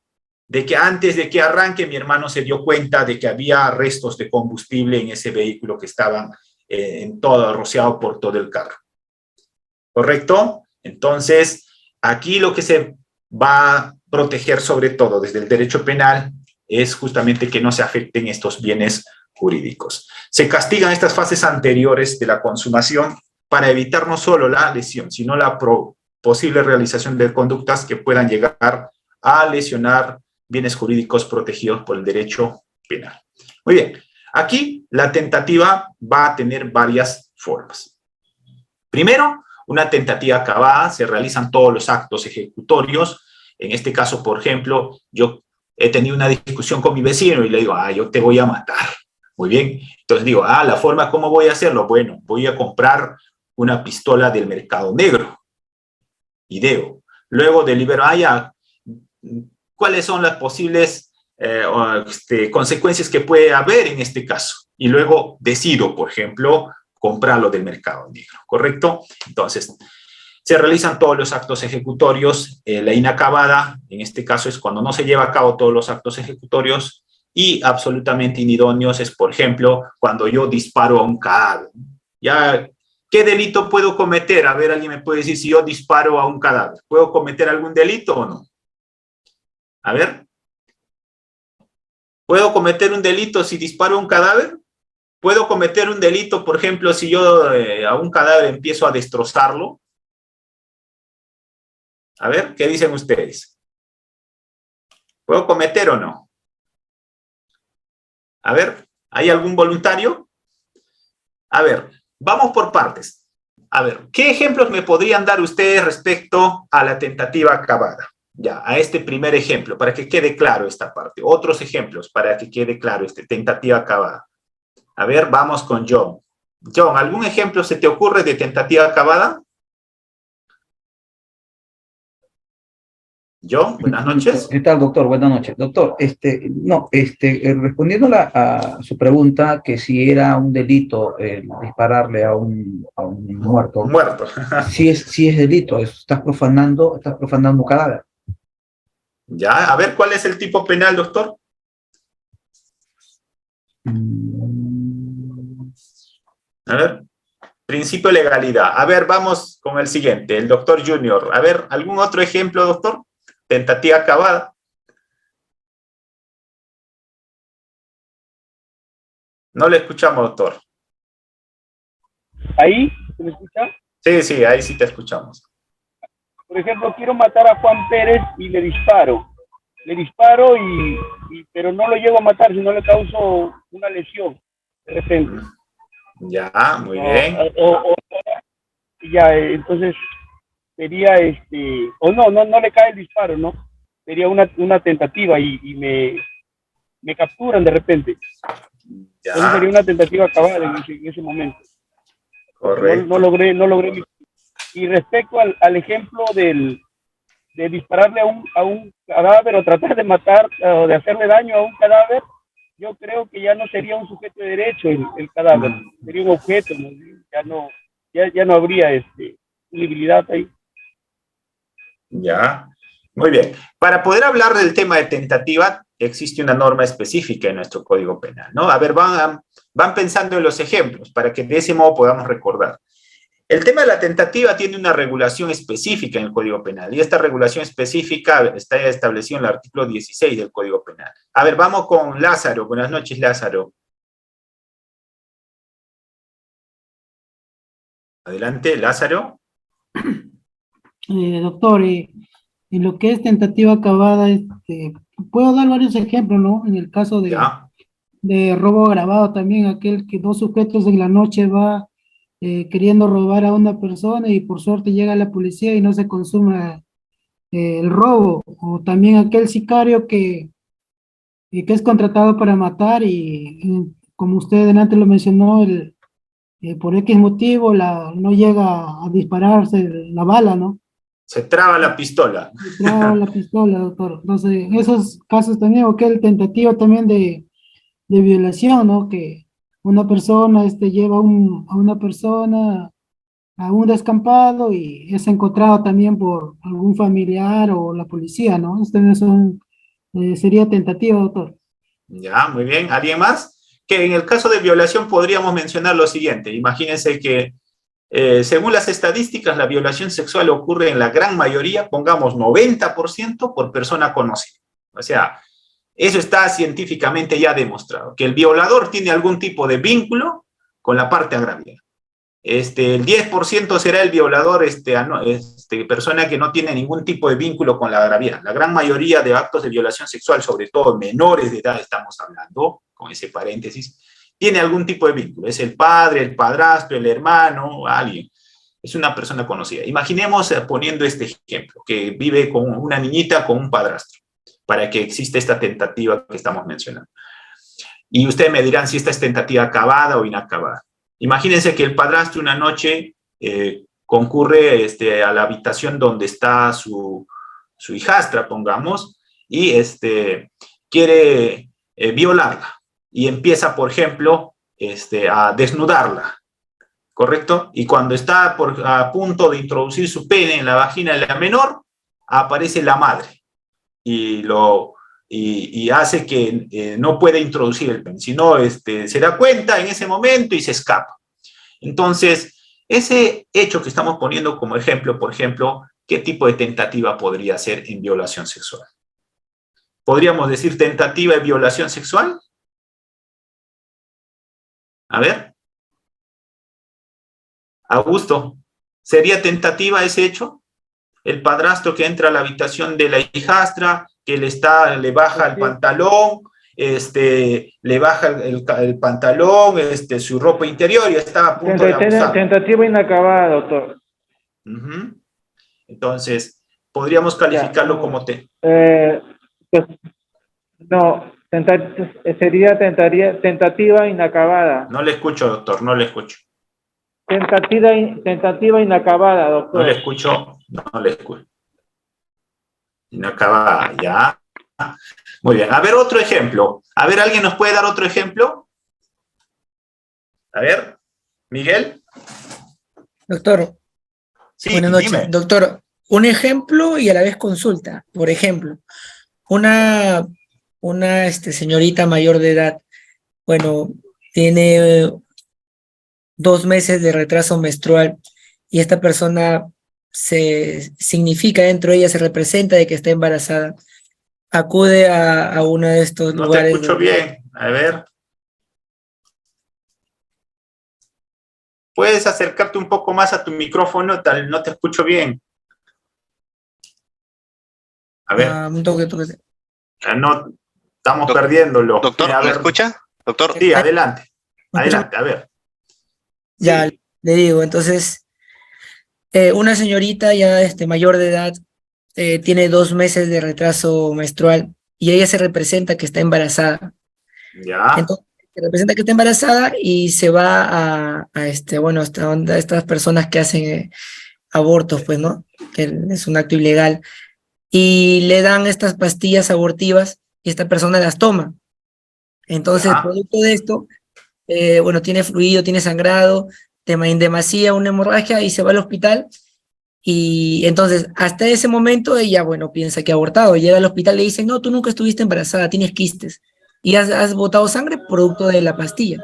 De que antes de que arranque, mi hermano se dio cuenta de que había restos de combustible en ese vehículo que estaban en todo, rociado por todo el carro. ¿Correcto? Entonces, aquí lo que se va a proteger sobre todo desde el derecho penal es justamente que no se afecten estos bienes jurídicos. Se castigan estas fases anteriores de la consumación para evitar no solo la lesión, sino la posible realización de conductas que puedan llegar a lesionar bienes jurídicos protegidos por el derecho penal. Muy bien, aquí la tentativa va a tener varias formas. Primero, una tentativa acabada, se realizan todos los actos ejecutorios. En este caso, por ejemplo, yo he tenido una discusión con mi vecino y le digo, yo te voy a matar. Muy bien, entonces digo, la forma, ¿cómo voy a hacerlo? Bueno, voy a comprar una pistola del mercado negro. Ideo. Luego delibero, ¿cuáles son las posibles consecuencias que puede haber en este caso? Y luego decido, por ejemplo, comprarlo del mercado negro, ¿correcto? Entonces, se realizan todos los actos ejecutorios. La inacabada, en este caso, es cuando no se lleva a cabo todos los actos ejecutorios, y absolutamente inidóneos es, por ejemplo, cuando yo disparo a un cadáver. Ya, ¿qué delito puedo cometer? A ver, alguien me puede decir, si yo disparo a un cadáver, ¿puedo cometer algún delito o no? A ver. ¿Puedo cometer un delito si disparo a un cadáver? ¿Puedo cometer un delito, por ejemplo, si yo a un cadáver empiezo a destrozarlo? A ver, ¿qué dicen ustedes? ¿Puedo cometer o no? A ver, ¿hay algún voluntario? A ver, vamos por partes. A ver, ¿qué ejemplos me podrían dar ustedes respecto a la tentativa acabada? Ya, a este primer ejemplo, para que quede claro esta parte. Otros ejemplos para que quede claro tentativa acabada. A ver, vamos con John. John, ¿algún ejemplo se te ocurre de tentativa acabada? John, buenas noches. ¿Qué tal, doctor? Buenas noches. Doctor, respondiendo a su pregunta, que si era un delito dispararle a un muerto. Muerto. Sí es delito, estás profanando un cadáver. Ya, a ver, ¿cuál es el tipo penal, doctor? A ver, principio de legalidad. A ver, vamos con el siguiente, el doctor Junior. A ver, ¿algún otro ejemplo, doctor? Tentativa acabada. No le escuchamos, doctor. ¿Ahí? ¿Se me escucha? Sí, ahí sí te escuchamos. Por ejemplo, quiero matar a Juan Pérez y le disparo. Pero no lo llego a matar, sino le causo una lesión de repente. Ya, muy bien. Ya, entonces sería no le cae el disparo, ¿no? Sería una tentativa y me capturan de repente. Ya. Entonces sería una tentativa acabada en ese momento. Correcto. No logré. Y respecto al ejemplo de dispararle a un cadáver o tratar de matar o de hacerle daño a un cadáver, yo creo que ya no sería un sujeto de derecho el cadáver, sería un objeto, ¿no? Ya no habría punibilidad ahí. Ya, muy bien. Para poder hablar del tema de tentativa, existe una norma específica en nuestro Código Penal, ¿no? A ver, van pensando en los ejemplos para que de ese modo podamos recordar. El tema de la tentativa tiene una regulación específica en el Código Penal, y esta regulación específica está establecida en el artículo 16 del Código Penal. A ver, vamos con Lázaro. Buenas noches, Lázaro. Adelante, Lázaro. Doctor, en lo que es tentativa acabada, puedo dar varios ejemplos, ¿no? En el caso de de robo agravado también, aquel que dos sujetos en la noche va queriendo robar a una persona y por suerte llega la policía y no se consuma el robo, o también aquel sicario que es contratado para matar y como usted antes lo mencionó, por X motivo no llega a dispararse la bala, ¿no? Se traba la pistola. Se traba la pistola, doctor. Entonces, en esos casos también, o aquel tentativa también de violación, ¿no? Que una persona lleva a una persona a un descampado y es encontrado también por algún familiar o la policía, ¿no? Ustedes sería tentativa, doctor. Ya, muy bien. ¿Alguien más? Que en el caso de violación podríamos mencionar lo siguiente. Imagínense que según las estadísticas, la violación sexual ocurre en la gran mayoría, pongamos 90% por persona conocida. O sea, eso está científicamente ya demostrado, que el violador tiene algún tipo de vínculo con la parte agraviada. El 10% será el violador, persona que no tiene ningún tipo de vínculo con la agraviada. La gran mayoría de actos de violación sexual, sobre todo menores de edad estamos hablando, con ese paréntesis, tiene algún tipo de vínculo. Es el padre, el padrastro, el hermano, alguien. Es una persona conocida. Imaginemos poniendo este ejemplo, que vive con una niñita con un padrastro, para que exista esta tentativa que estamos mencionando. Y ustedes me dirán si esta es tentativa acabada o inacabada. Imagínense que el padrastro una noche concurre a la habitación donde está su hijastra, pongamos, y quiere violarla. Y empieza, por ejemplo, a desnudarla, ¿correcto? Y cuando está a punto de introducir su pene en la vagina de la menor, aparece la madre y hace que no pueda introducir el pene, sino se da cuenta en ese momento y se escapa. Entonces, ese hecho que estamos poniendo como ejemplo, por ejemplo, ¿qué tipo de tentativa podría ser en violación sexual? ¿Podríamos decir tentativa de violación sexual? A ver. Augusto, ¿sería tentativa ese hecho? El padrastro que entra a la habitación de la hijastra, que le baja el pantalón, le baja el pantalón, su ropa interior y está a punto de abusar. Tentativa inacabada, doctor. Entonces, podríamos calificarlo Ya, como pues, no, sería tentativa inacabada. No le escucho, doctor, no le escucho. Tentativa inacabada, doctor. No le escucho, no le escucho. Inacabada, ya. Muy bien, a ver otro ejemplo. A ver, ¿alguien nos puede dar otro ejemplo? A ver, Miguel. Doctor, Sí, buenas noches. dime. Doctor, un ejemplo y a la vez consulta. Por ejemplo, una señorita mayor de edad, bueno, tiene 2 meses de retraso menstrual y esta persona se significa dentro de ella, se representa de que está embarazada. Acude a uno de estos No te lugares. escucho bien. A ver. ¿Puedes acercarte un poco más a tu micrófono? No te escucho bien. A ver. Un toque. No, estamos perdiéndolo. Doctor, A ¿me ver. escucha? Doctor. Sí, adelante. Adelante, a ver. Ya, le digo, entonces, una señorita ya mayor de edad tiene 2 meses de retraso menstrual y ella se representa que está embarazada. Ya. Entonces, se representa que está embarazada y se va a estas personas que hacen abortos, pues, ¿no? Que es un acto ilegal. Y le dan estas pastillas abortivas y esta persona las toma. Entonces, producto de esto, tiene fluido, tiene sangrado, en demasía, una hemorragia y se va al hospital. Y entonces, hasta ese momento, ella, piensa que ha abortado. Llega al hospital y le dicen, no, tú nunca estuviste embarazada, tienes quistes. Y has botado sangre producto de la pastilla.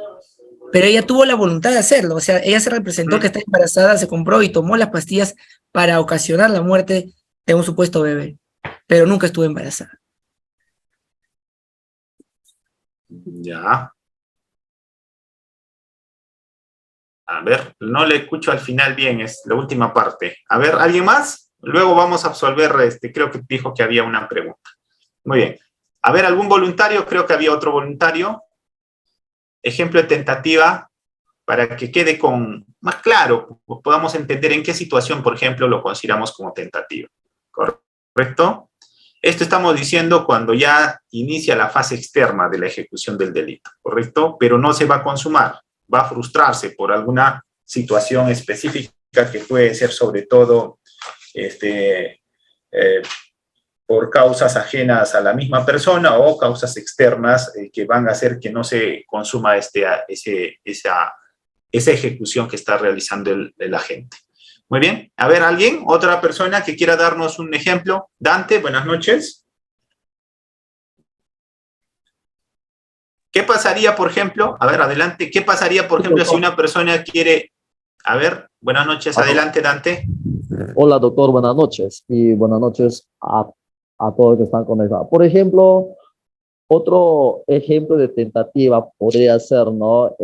Pero ella tuvo la voluntad de hacerlo. O sea, ella se representó que está embarazada, se compró y tomó las pastillas para ocasionar la muerte de un supuesto bebé. Pero nunca estuvo embarazada. Ya. A ver, no le escucho al final bien, es la última parte. A ver, ¿alguien más? Luego vamos a absolver, creo que dijo que había una pregunta. Muy bien. A ver, ¿algún voluntario? Creo que había otro voluntario. ejemplo de tentativa para que quede más claro, podamos entender en qué situación, por ejemplo, lo consideramos como tentativa. ¿Correcto? Esto estamos diciendo cuando ya inicia la fase externa de la ejecución del delito, ¿correcto? Pero no se va a consumar, va a frustrarse por alguna situación específica que puede ser sobre todo por causas ajenas a la misma persona o causas externas que van a hacer que no se consuma esa ejecución que está realizando el agente. Muy bien. A ver, ¿alguien? ¿Otra persona que quiera darnos un ejemplo? Dante, buenas noches. ¿Qué pasaría, por ejemplo? A ver, adelante. ¿Qué pasaría, por ejemplo, si una persona quiere... A ver, buenas noches. Adelante, Dante. Hola, doctor. Buenas noches. Y buenas noches a todos los que están conectados. Por ejemplo, otro ejemplo de tentativa podría ser, ¿no?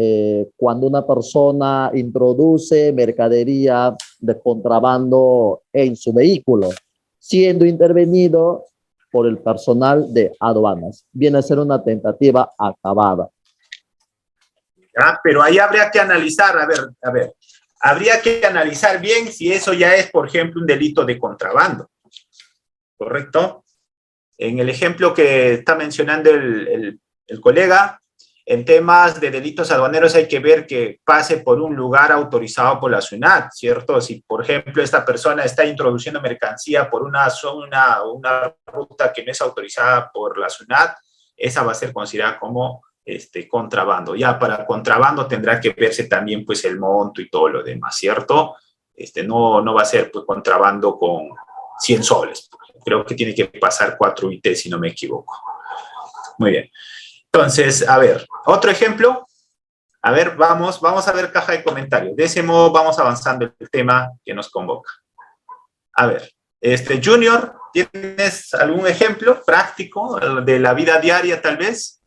Cuando una persona introduce mercadería de contrabando en su vehículo, siendo intervenido por el personal de aduanas. Viene a ser una tentativa acabada. Pero ahí habría que analizar, a ver, habría que analizar bien si eso ya es, por ejemplo, un delito de contrabando. ¿Correcto? En el ejemplo que está mencionando el colega, en temas de delitos aduaneros hay que ver que pase por un lugar autorizado por la SUNAT, ¿cierto? Si, por ejemplo, esta persona está introduciendo mercancía por una ruta que no es autorizada por la SUNAT, esa va a ser considerada como contrabando. Ya para contrabando tendrá que verse también pues el monto y todo lo demás, ¿cierto? No va a ser pues contrabando con 100 soles. Creo que tiene que pasar 4 IT, si no me equivoco. Muy bien. Entonces, a ver, otro ejemplo. A ver, vamos a ver caja de comentarios. De ese modo vamos avanzando el tema que nos convoca. A ver, Junior, ¿tienes algún ejemplo práctico de la vida diaria tal vez?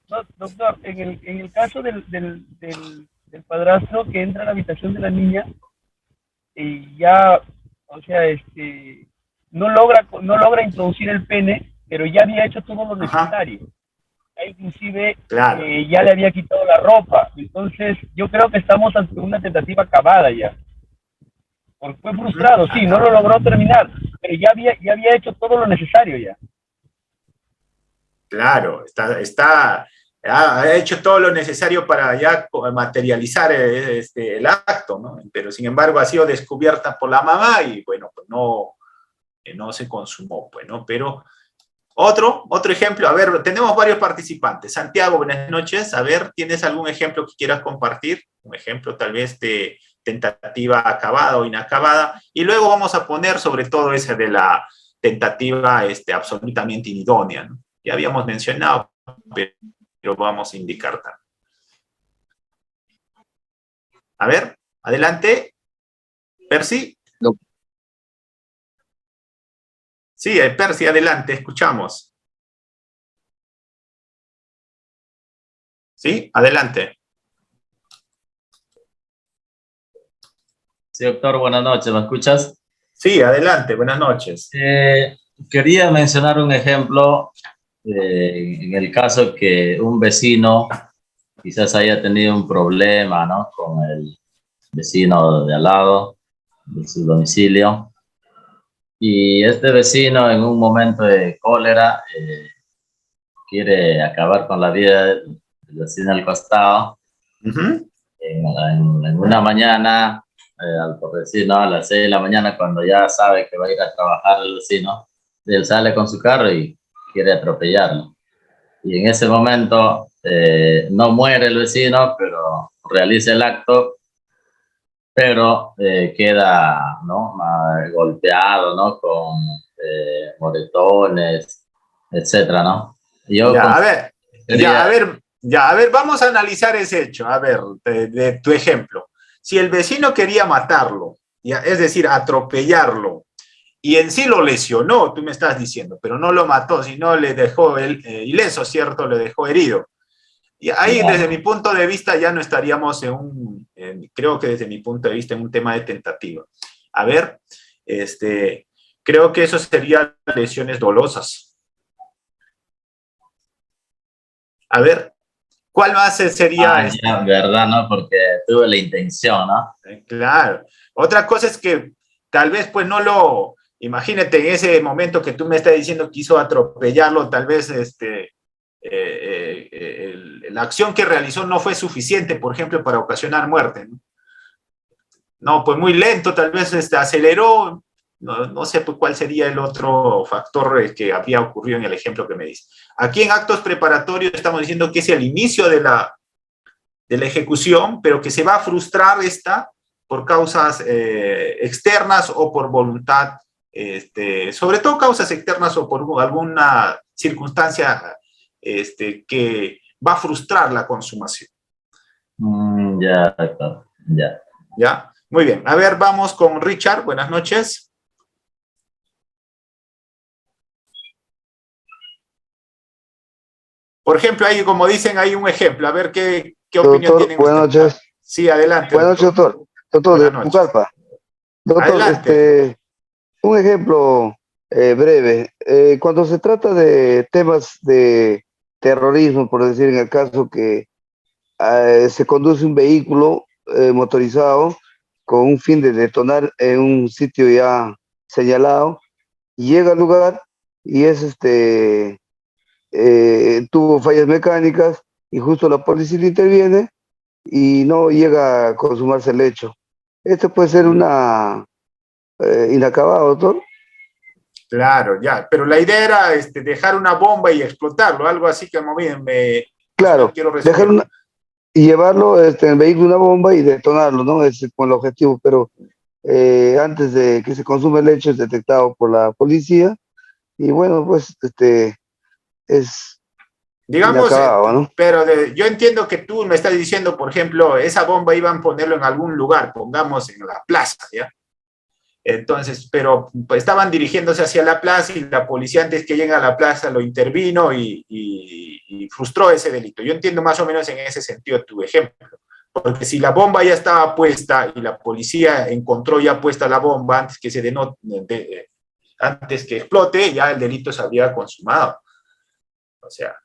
No, doctor, en el caso del padrastro que entra a la habitación de la niña y ya, o sea, no logra introducir el pene, pero ya había hecho todo lo necesario. Inclusive claro. Ya le había quitado la ropa. Entonces, yo creo que estamos ante una tentativa acabada ya. Porque fue frustrado, sí, no lo logró terminar, pero ya había hecho todo lo necesario ya. Claro, ha hecho todo lo necesario para ya materializar el acto, ¿no? Pero sin embargo ha sido descubierta por la mamá y bueno, pues no se consumó, pues, ¿no? Pero otro ejemplo, a ver, tenemos varios participantes. Santiago, buenas noches. A ver, ¿tienes algún ejemplo que quieras compartir? Un ejemplo tal vez de tentativa acabada o inacabada. Y luego vamos a poner sobre todo ese de la tentativa absolutamente inidónea, ¿no? Ya habíamos mencionado, pero vamos a indicar también. A ver, adelante. Percy. No. Sí, Percy, adelante, escuchamos. Sí, adelante. Sí, doctor, buenas noches, ¿me escuchas? Sí, adelante, buenas noches. Quería mencionar un ejemplo en el caso que un vecino quizás haya tenido un problema, ¿no?, con el vecino de al lado de su domicilio. Y este vecino en un momento de cólera quiere acabar con la vida del vecino al costado. En una mañana, por decir, ¿no?, a las 6 de la mañana, cuando ya sabe que va a ir a trabajar el vecino, él sale con su carro y quiere atropellarlo. Y en ese momento no muere el vecino, pero realiza el acto, pero queda, ¿no?, golpeado, ¿no?, con moretones, etcétera, ¿no? Yo ya, a ver, vamos a analizar ese hecho, a ver, de tu ejemplo. Si el vecino quería matarlo, ya, es decir, atropellarlo, y en sí lo lesionó, tú me estás diciendo, pero no lo mató, sino le dejó ileso, ¿cierto? Le dejó herido. Y ahí, desde mi punto de vista, ya no estaríamos creo que desde mi punto de vista, en un tema de tentativa. A ver, creo que eso serían lesiones dolosas. A ver, ¿Cuál más sería? Ya, verdad, ¿no? Porque tuve la intención, ¿no? Claro. Otra cosa es que tal vez pues no lo, imagínate en ese momento que tú me estás diciendo que quiso atropellarlo, tal vez la acción que realizó no fue suficiente, por ejemplo, para ocasionar muerte, ¿no? No, pues muy lento, tal vez aceleró, no sé pues, cuál sería el otro factor que había ocurrido en el ejemplo que me dice. Aquí en actos preparatorios estamos diciendo que es el inicio de la ejecución, pero que se va a frustrar esta por causas externas o por voluntad, sobre todo causas externas o por alguna circunstancia que va a frustrar la consumación. Ya, claro, ya. ¿Ya? Muy bien. A ver, vamos con Richard. Buenas noches. Por ejemplo, ahí, como dicen, hay un ejemplo. A ver qué opinión tienen buenas ustedes. noches. Sí, adelante. Buenas noches, doctor. Doctor, de Pucallpa. Doctor, adelante. Un ejemplo breve. Cuando se trata de temas de terrorismo, por decir en el caso que se conduce un vehículo motorizado con un fin de detonar en un sitio ya señalado, llega al lugar y tuvo fallas mecánicas y justo la policía interviene y no llega a consumarse el hecho. Esto puede ser una inacabado, doctor. Claro, ya. Pero la idea era dejar una bomba y explotarlo, algo así que claro, quiero resolver. dejar y llevarlo en el vehículo una bomba y detonarlo, ¿no? Es con el objetivo, pero antes de que se consuma el hecho es detectado por la policía y bueno, pues es digamos, inacabado, ¿no? Pero yo entiendo que tú me estás diciendo, por ejemplo, esa bomba iban a ponerlo en algún lugar, pongamos en la plaza, ¿ya? Entonces, pero pues, estaban dirigiéndose hacia la plaza y la policía antes que llegue a la plaza lo intervino y frustró ese delito. Yo entiendo más o menos en ese sentido tu ejemplo, porque si la bomba ya estaba puesta y la policía encontró ya puesta la bomba antes que antes que explote, ya el delito se había consumado. O sea,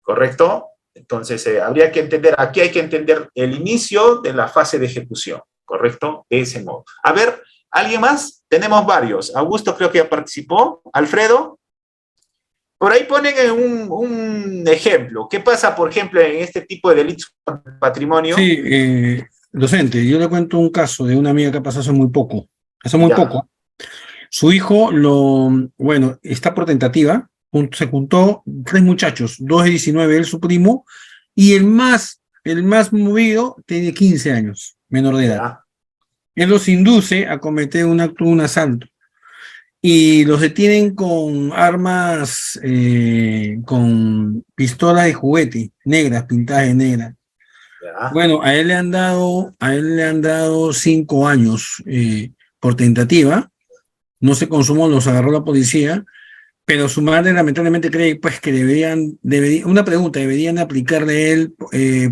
¿correcto? Entonces, habría que entender, aquí hay que entender el inicio de la fase de ejecución. ¿Correcto? De ese modo. A ver, ¿alguien más? Tenemos varios. Augusto creo que ya participó. Alfredo. Por ahí ponen un ejemplo. ¿Qué pasa, por ejemplo, en este tipo de delitos contra el patrimonio? Sí, docente, yo le cuento un caso de una amiga que pasó hace muy poco. Hace muy poco. Su hijo bueno, está por tentativa. Se juntó 3 muchachos, 2 de 19, él su primo, y el más movido tiene 15 años, menor de edad. Él los induce a cometer un asalto y los detienen con armas, con pistolas de juguete negras, pintadas de negra. Bueno, a él le han dado 5 años por tentativa. No se consumó, los agarró la policía, pero su madre lamentablemente cree pues que deberían aplicarle a él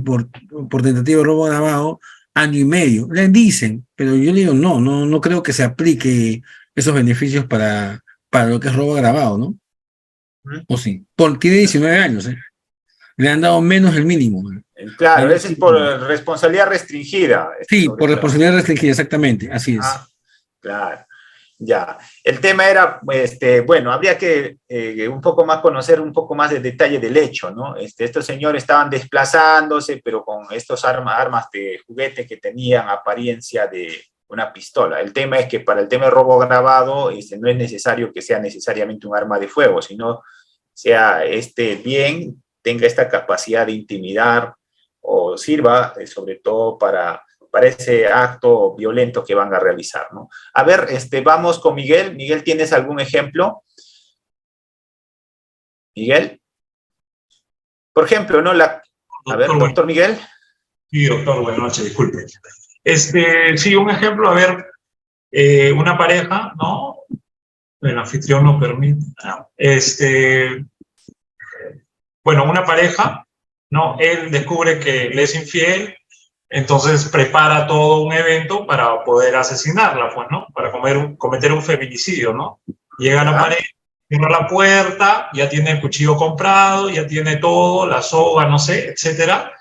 por tentativa de robo agravado 1 año y medio. Le dicen, pero yo le digo, no creo que se aplique esos beneficios para lo que es robo agravado, ¿no? ¿O sí? Tiene 19 años, ¿eh? Le han dado menos el mínimo. Claro, ese es por responsabilidad restringida. Sí, por responsabilidad restringida, exactamente, así es. Claro. Ya, el tema era, bueno, habría que un poco más conocer un poco más de detalle del hecho, ¿no? Estos señores estaban desplazándose, pero con estos armas de juguete que tenían apariencia de una pistola. El tema es que para el tema de robo agravado no es necesario que sea necesariamente un arma de fuego, sino sea bien, tenga esta capacidad de intimidar o sirva sobre todo para ese acto violento que van a realizar, ¿no? A ver, vamos con Miguel. Miguel, ¿tienes algún ejemplo? Miguel. Por ejemplo, ¿no? A ver, doctor Miguel. Sí, doctor, buenas noches, disculpe. Sí, un ejemplo, a ver, una pareja, ¿no? El anfitrión no permite. Bueno, una pareja, ¿no? Él descubre que le es infiel. Entonces prepara todo un evento para poder asesinarla, pues, ¿no? Para cometer un feminicidio, ¿no? Llega la pareja, cierra la puerta, ya tiene el cuchillo comprado, ya tiene todo, la soga, no sé, etcétera.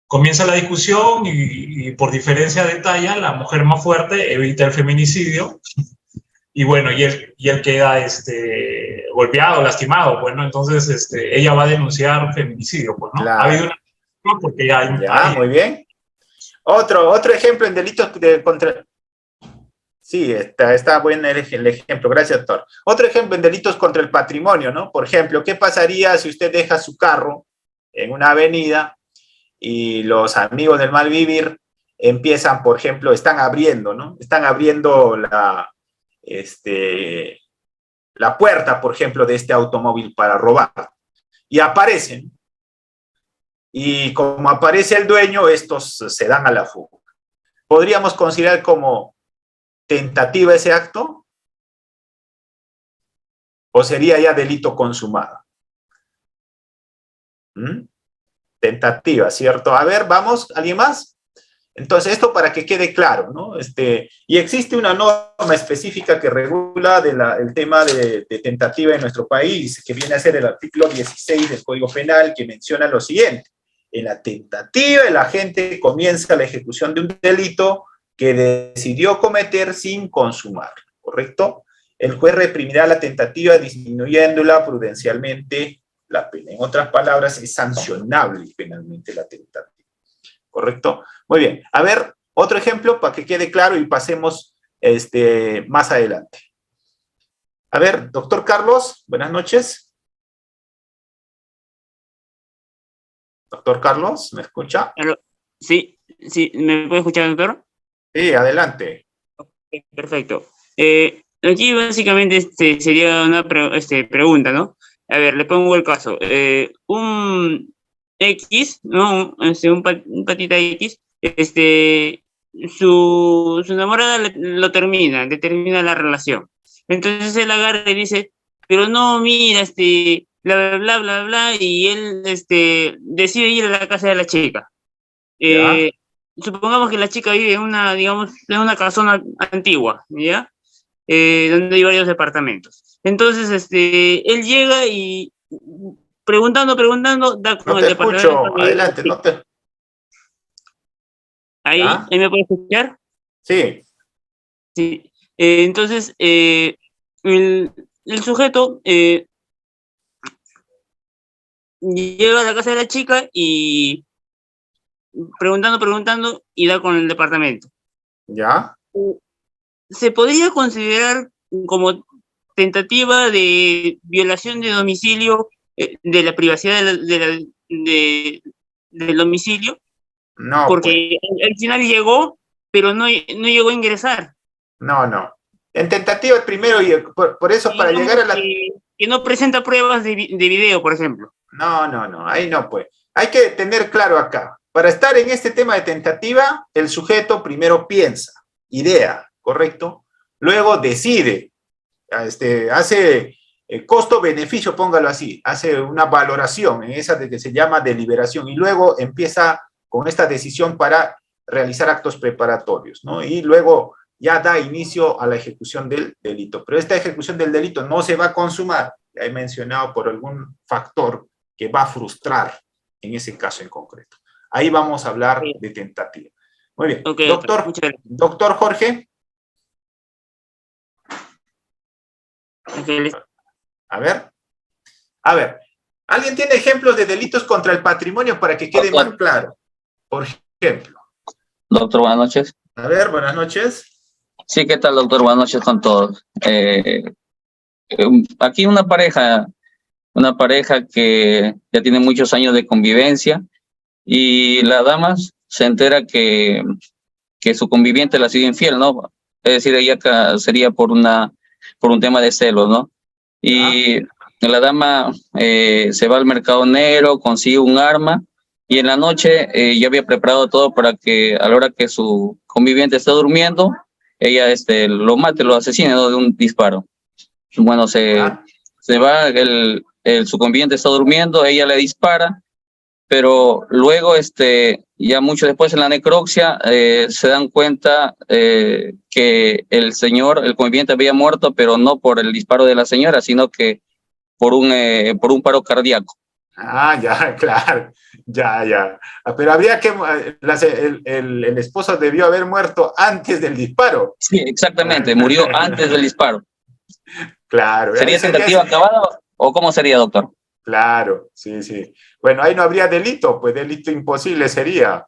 Comienza la discusión y por diferencia de talla, la mujer más fuerte evita el feminicidio y bueno, y él queda golpeado, lastimado, pues, ¿no? Entonces, ella va a denunciar feminicidio, pues, ¿no? Claro. Ha habido una porque ya hay... Ya, muy bien. Otro ejemplo en delitos contra... Sí, está bueno el ejemplo, gracias, doctor. Otro ejemplo en delitos contra el patrimonio, ¿no? Por ejemplo, ¿qué pasaría si usted deja su carro en una avenida y los amigos del mal vivir empiezan, por ejemplo, están abriendo, ¿no? Están abriendo la puerta, por ejemplo, de este automóvil para robar. Y aparecen. Y como aparece el dueño, estos se dan a la fuga. ¿Podríamos considerar como tentativa ese acto? ¿O sería ya delito consumado? Tentativa, ¿cierto? A ver, vamos, ¿alguien más? Entonces, esto para que quede claro, ¿no? Y existe una norma específica que regula el tema de tentativa en nuestro país, que viene a ser el artículo 16 del Código Penal, que menciona lo siguiente. En la tentativa, el agente comienza la ejecución de un delito que decidió cometer sin consumar, ¿correcto? El juez reprimirá la tentativa disminuyéndola prudencialmente la pena. En otras palabras, es sancionable penalmente la tentativa, ¿correcto? Muy bien. A ver, otro ejemplo para que quede claro y pasemos más adelante. A ver, doctor Carlos, buenas noches. Doctor Carlos, ¿me escucha? Sí, ¿me puede escuchar, doctor? Sí, adelante. Okay, perfecto. Aquí básicamente sería una pregunta, ¿no? A ver, le pongo el caso. Un X, ¿no? Un patita X, su enamorada lo termina la relación. Entonces él agarra y dice, pero no, mira, bla, bla, bla, bla, bla, y él decide ir a la casa de la chica. Supongamos que la chica vive en una casona antigua, ¿ya? Donde hay varios departamentos. Entonces, él llega y preguntando, da con el departamento. No te escucho, adelante, no te... ¿Ahí me puede escuchar? Sí. Sí. Entonces, el sujeto llega a la casa de la chica y preguntando y da con el departamento. ¿Ya? ¿Se podría considerar como tentativa de violación de domicilio, de la privacidad del domicilio? No, porque pues. al final llegó, pero no llegó a ingresar. No. En tentativa primero, y por eso para llegar a la... Que no presenta pruebas de video, por ejemplo. No, ahí no, pues. Hay que tener claro acá. Para estar en este tema de tentativa, el sujeto primero piensa, idea, ¿correcto? Luego decide, hace costo-beneficio, póngalo así, hace una valoración en esa de que se llama deliberación y luego empieza con esta decisión para realizar actos preparatorios, ¿no? Y luego ya da inicio a la ejecución del delito. Pero esta ejecución del delito no se va a consumar, ya he mencionado, por algún factor que va a frustrar en ese caso en concreto. Ahí vamos a hablar de tentativa. Muy bien. Okay, doctor Jorge. A ver. ¿Alguien tiene ejemplos de delitos contra el patrimonio para que quede más claro? Por ejemplo. Doctor, buenas noches. A ver, buenas noches. Sí, ¿qué tal, doctor? Buenas noches con todos. Aquí una pareja que ya tiene muchos años de convivencia y la dama se entera que su conviviente la ha sido infiel, ¿no? Es decir, ella sería por un tema de celos, ¿no? Y la dama se va al mercado negro, consigue un arma y en la noche ya había preparado todo para que a la hora que su conviviente está durmiendo, ella lo mate, lo asesine, ¿no? De un disparo. Bueno, se va, su conviviente está durmiendo, ella le dispara, pero luego, ya mucho después en la necropsia, se dan cuenta que el conviviente había muerto, pero no por el disparo de la señora, sino que por un paro cardíaco. Ah, ya, claro, ya. Pero habría que, el esposo debió haber muerto antes del disparo. Sí, exactamente, murió antes del disparo. Claro. ¿Sería tentativa acabada o cómo sería, doctor? Claro, sí. Bueno, ahí no habría delito, pues delito imposible sería,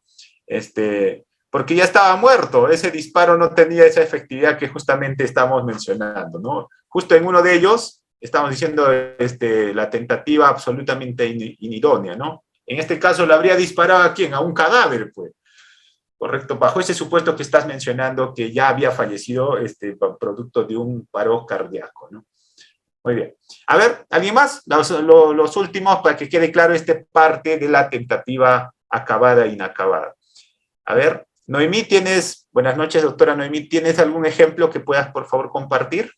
porque ya estaba muerto, ese disparo no tenía esa efectividad que justamente estamos mencionando, ¿no? Justo en uno de ellos estamos diciendo la tentativa absolutamente inidónea, ¿no? En este caso le habría disparado ¿a quién? A un cadáver, pues. Correcto, bajo ese supuesto que estás mencionando que ya había fallecido producto de un paro cardíaco, ¿no? Muy bien. A ver, ¿alguien más? Los últimos para que quede claro esta parte de la tentativa acabada e inacabada. A ver, Noemí, buenas noches, doctora Noemí, ¿tienes algún ejemplo que puedas, por favor, compartir?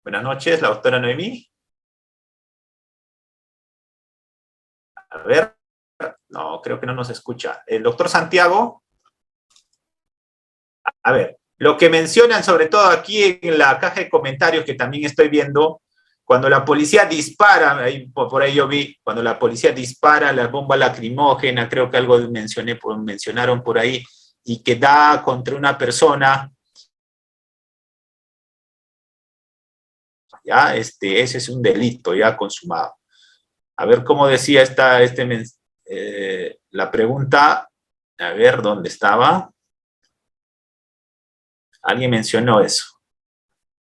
Buenas noches, la doctora Noemí. A ver, no, creo que no nos escucha. El doctor Santiago. A ver, lo que mencionan sobre todo aquí en la caja de comentarios que también estoy viendo, cuando la policía dispara, por ahí yo vi, cuando la policía dispara la bomba lacrimógena, creo que algo mencionaron por ahí, y que da contra una persona, ya, ese es un delito ya consumado. A ver cómo decía la pregunta, a ver dónde estaba. Alguien mencionó eso,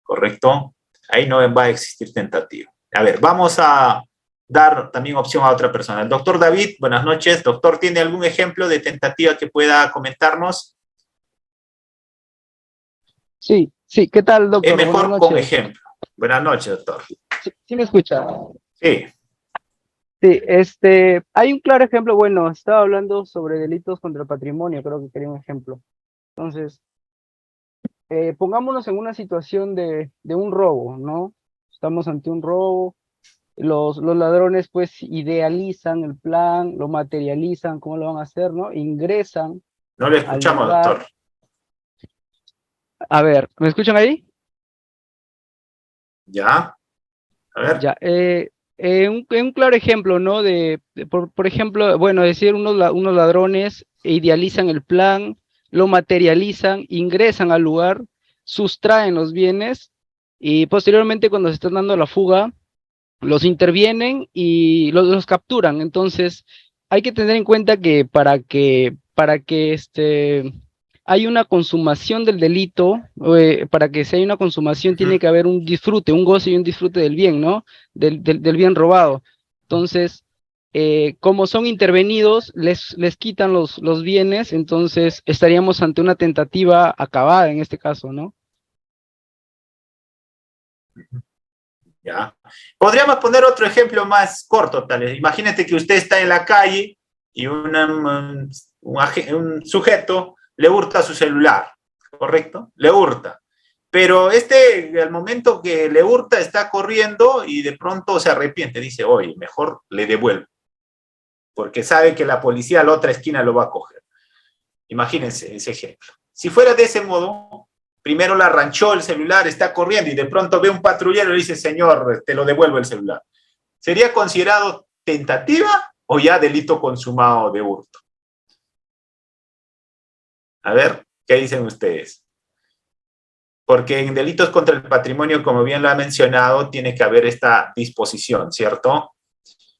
¿correcto? Ahí no va a existir tentativa. A ver, vamos a dar también opción a otra persona. El doctor David, buenas noches. Doctor, ¿tiene algún ejemplo de tentativa que pueda comentarnos? Sí, ¿qué tal, doctor? Es mejor con ejemplo. Buenas noches, doctor. ¿Sí me escucha? Sí. Sí, hay un claro ejemplo, bueno, estaba hablando sobre delitos contra el patrimonio, creo que quería un ejemplo. Entonces, pongámonos en una situación de un robo, ¿no? Estamos ante un robo, los ladrones pues idealizan el plan, lo materializan, cómo lo van a hacer, ¿no? Ingresan. No le escuchamos, doctor. A ver, ¿me escuchan ahí? Ya, a ver. Ya, un claro ejemplo, ¿no? Por ejemplo, bueno, decir unos ladrones idealizan el plan, lo materializan, ingresan al lugar, sustraen los bienes y posteriormente cuando se están dando la fuga, los intervienen y los capturan. Entonces, hay que tener en cuenta que para que hay una consumación del delito, para que se haya una consumación tiene que haber un disfrute, un goce y un disfrute del bien, ¿no? Del bien robado. Entonces, como son intervenidos, les quitan los bienes, entonces estaríamos ante una tentativa acabada en este caso, ¿no? Ya. Podríamos poner otro ejemplo más corto, tal vez. Imagínate que usted está en la calle y un sujeto le hurta su celular, ¿correcto? Le hurta. Pero al momento que le hurta, está corriendo y de pronto se arrepiente. Dice, oye, mejor le devuelvo. Porque sabe que la policía a la otra esquina lo va a coger. Imagínense ese ejemplo. Si fuera de ese modo, primero la arranchó el celular, está corriendo y de pronto ve un patrullero y le dice, señor, te lo devuelvo el celular. ¿Sería considerado tentativa o ya delito consumado de hurto? A ver, ¿qué dicen ustedes? Porque en delitos contra el patrimonio, como bien lo ha mencionado, tiene que haber esta disposición, ¿cierto?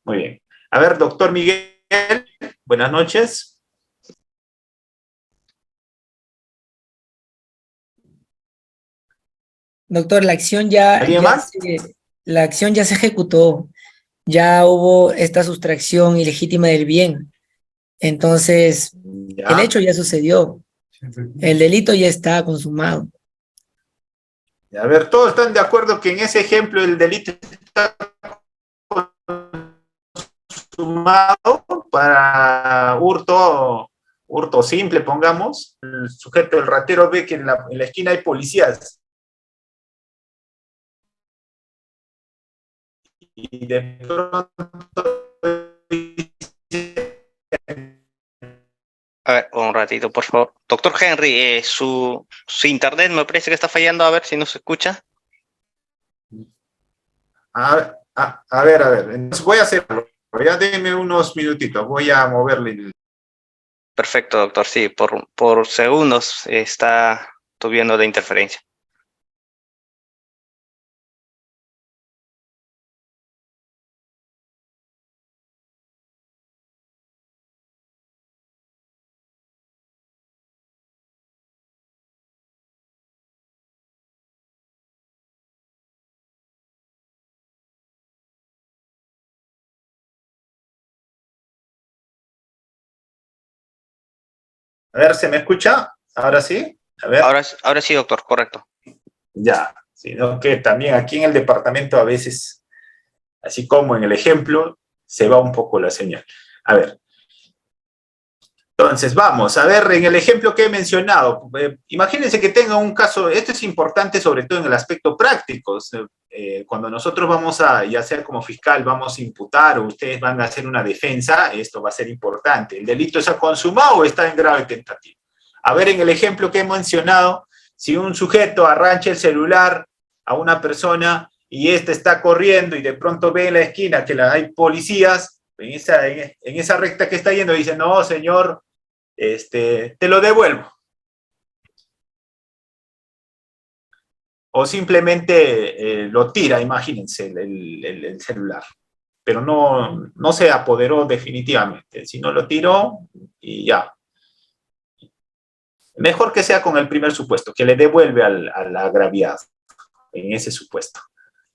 Muy bien. A ver, doctor Miguel, buenas noches. Doctor, la acción ya se ejecutó, ya hubo esta sustracción ilegítima del bien. Entonces, el hecho ya sucedió, el delito ya está consumado. A ver, todos están de acuerdo que en ese ejemplo el delito está consumado para hurto simple, pongamos. El sujeto, el ratero, ve que en la esquina hay policías. Y de pronto... A ver, un ratito, por favor. Doctor Henry, su internet me parece que está fallando, a ver si nos escucha. A ver. Entonces voy a hacerlo. Ya denme unos minutitos. Voy a moverle. Perfecto, doctor. Sí, por segundos está tuviendo de interferencia. A ver, ¿se me escucha? ¿Ahora sí? A ver. Ahora sí, doctor, correcto. Ya, sino que también aquí en el departamento a veces, así como en el ejemplo, se va un poco la señal. A ver. Entonces, vamos a ver, en el ejemplo que he mencionado, imagínense que tenga un caso, esto es importante sobre todo en el aspecto práctico, cuando nosotros vamos a, ya sea como fiscal, vamos a imputar o ustedes van a hacer una defensa, esto va a ser importante. ¿El delito está consumado o está en grave tentativa? A ver, en el ejemplo que he mencionado, si un sujeto arranca el celular a una persona y ésta está corriendo y de pronto ve en la esquina que hay policías, en esa recta que está yendo, dice, no, señor, te lo devuelvo. O simplemente lo tira, imagínense, el celular. Pero no se apoderó definitivamente, sino lo tiró y ya. Mejor que sea con el primer supuesto, que le devuelve al agraviado en ese supuesto.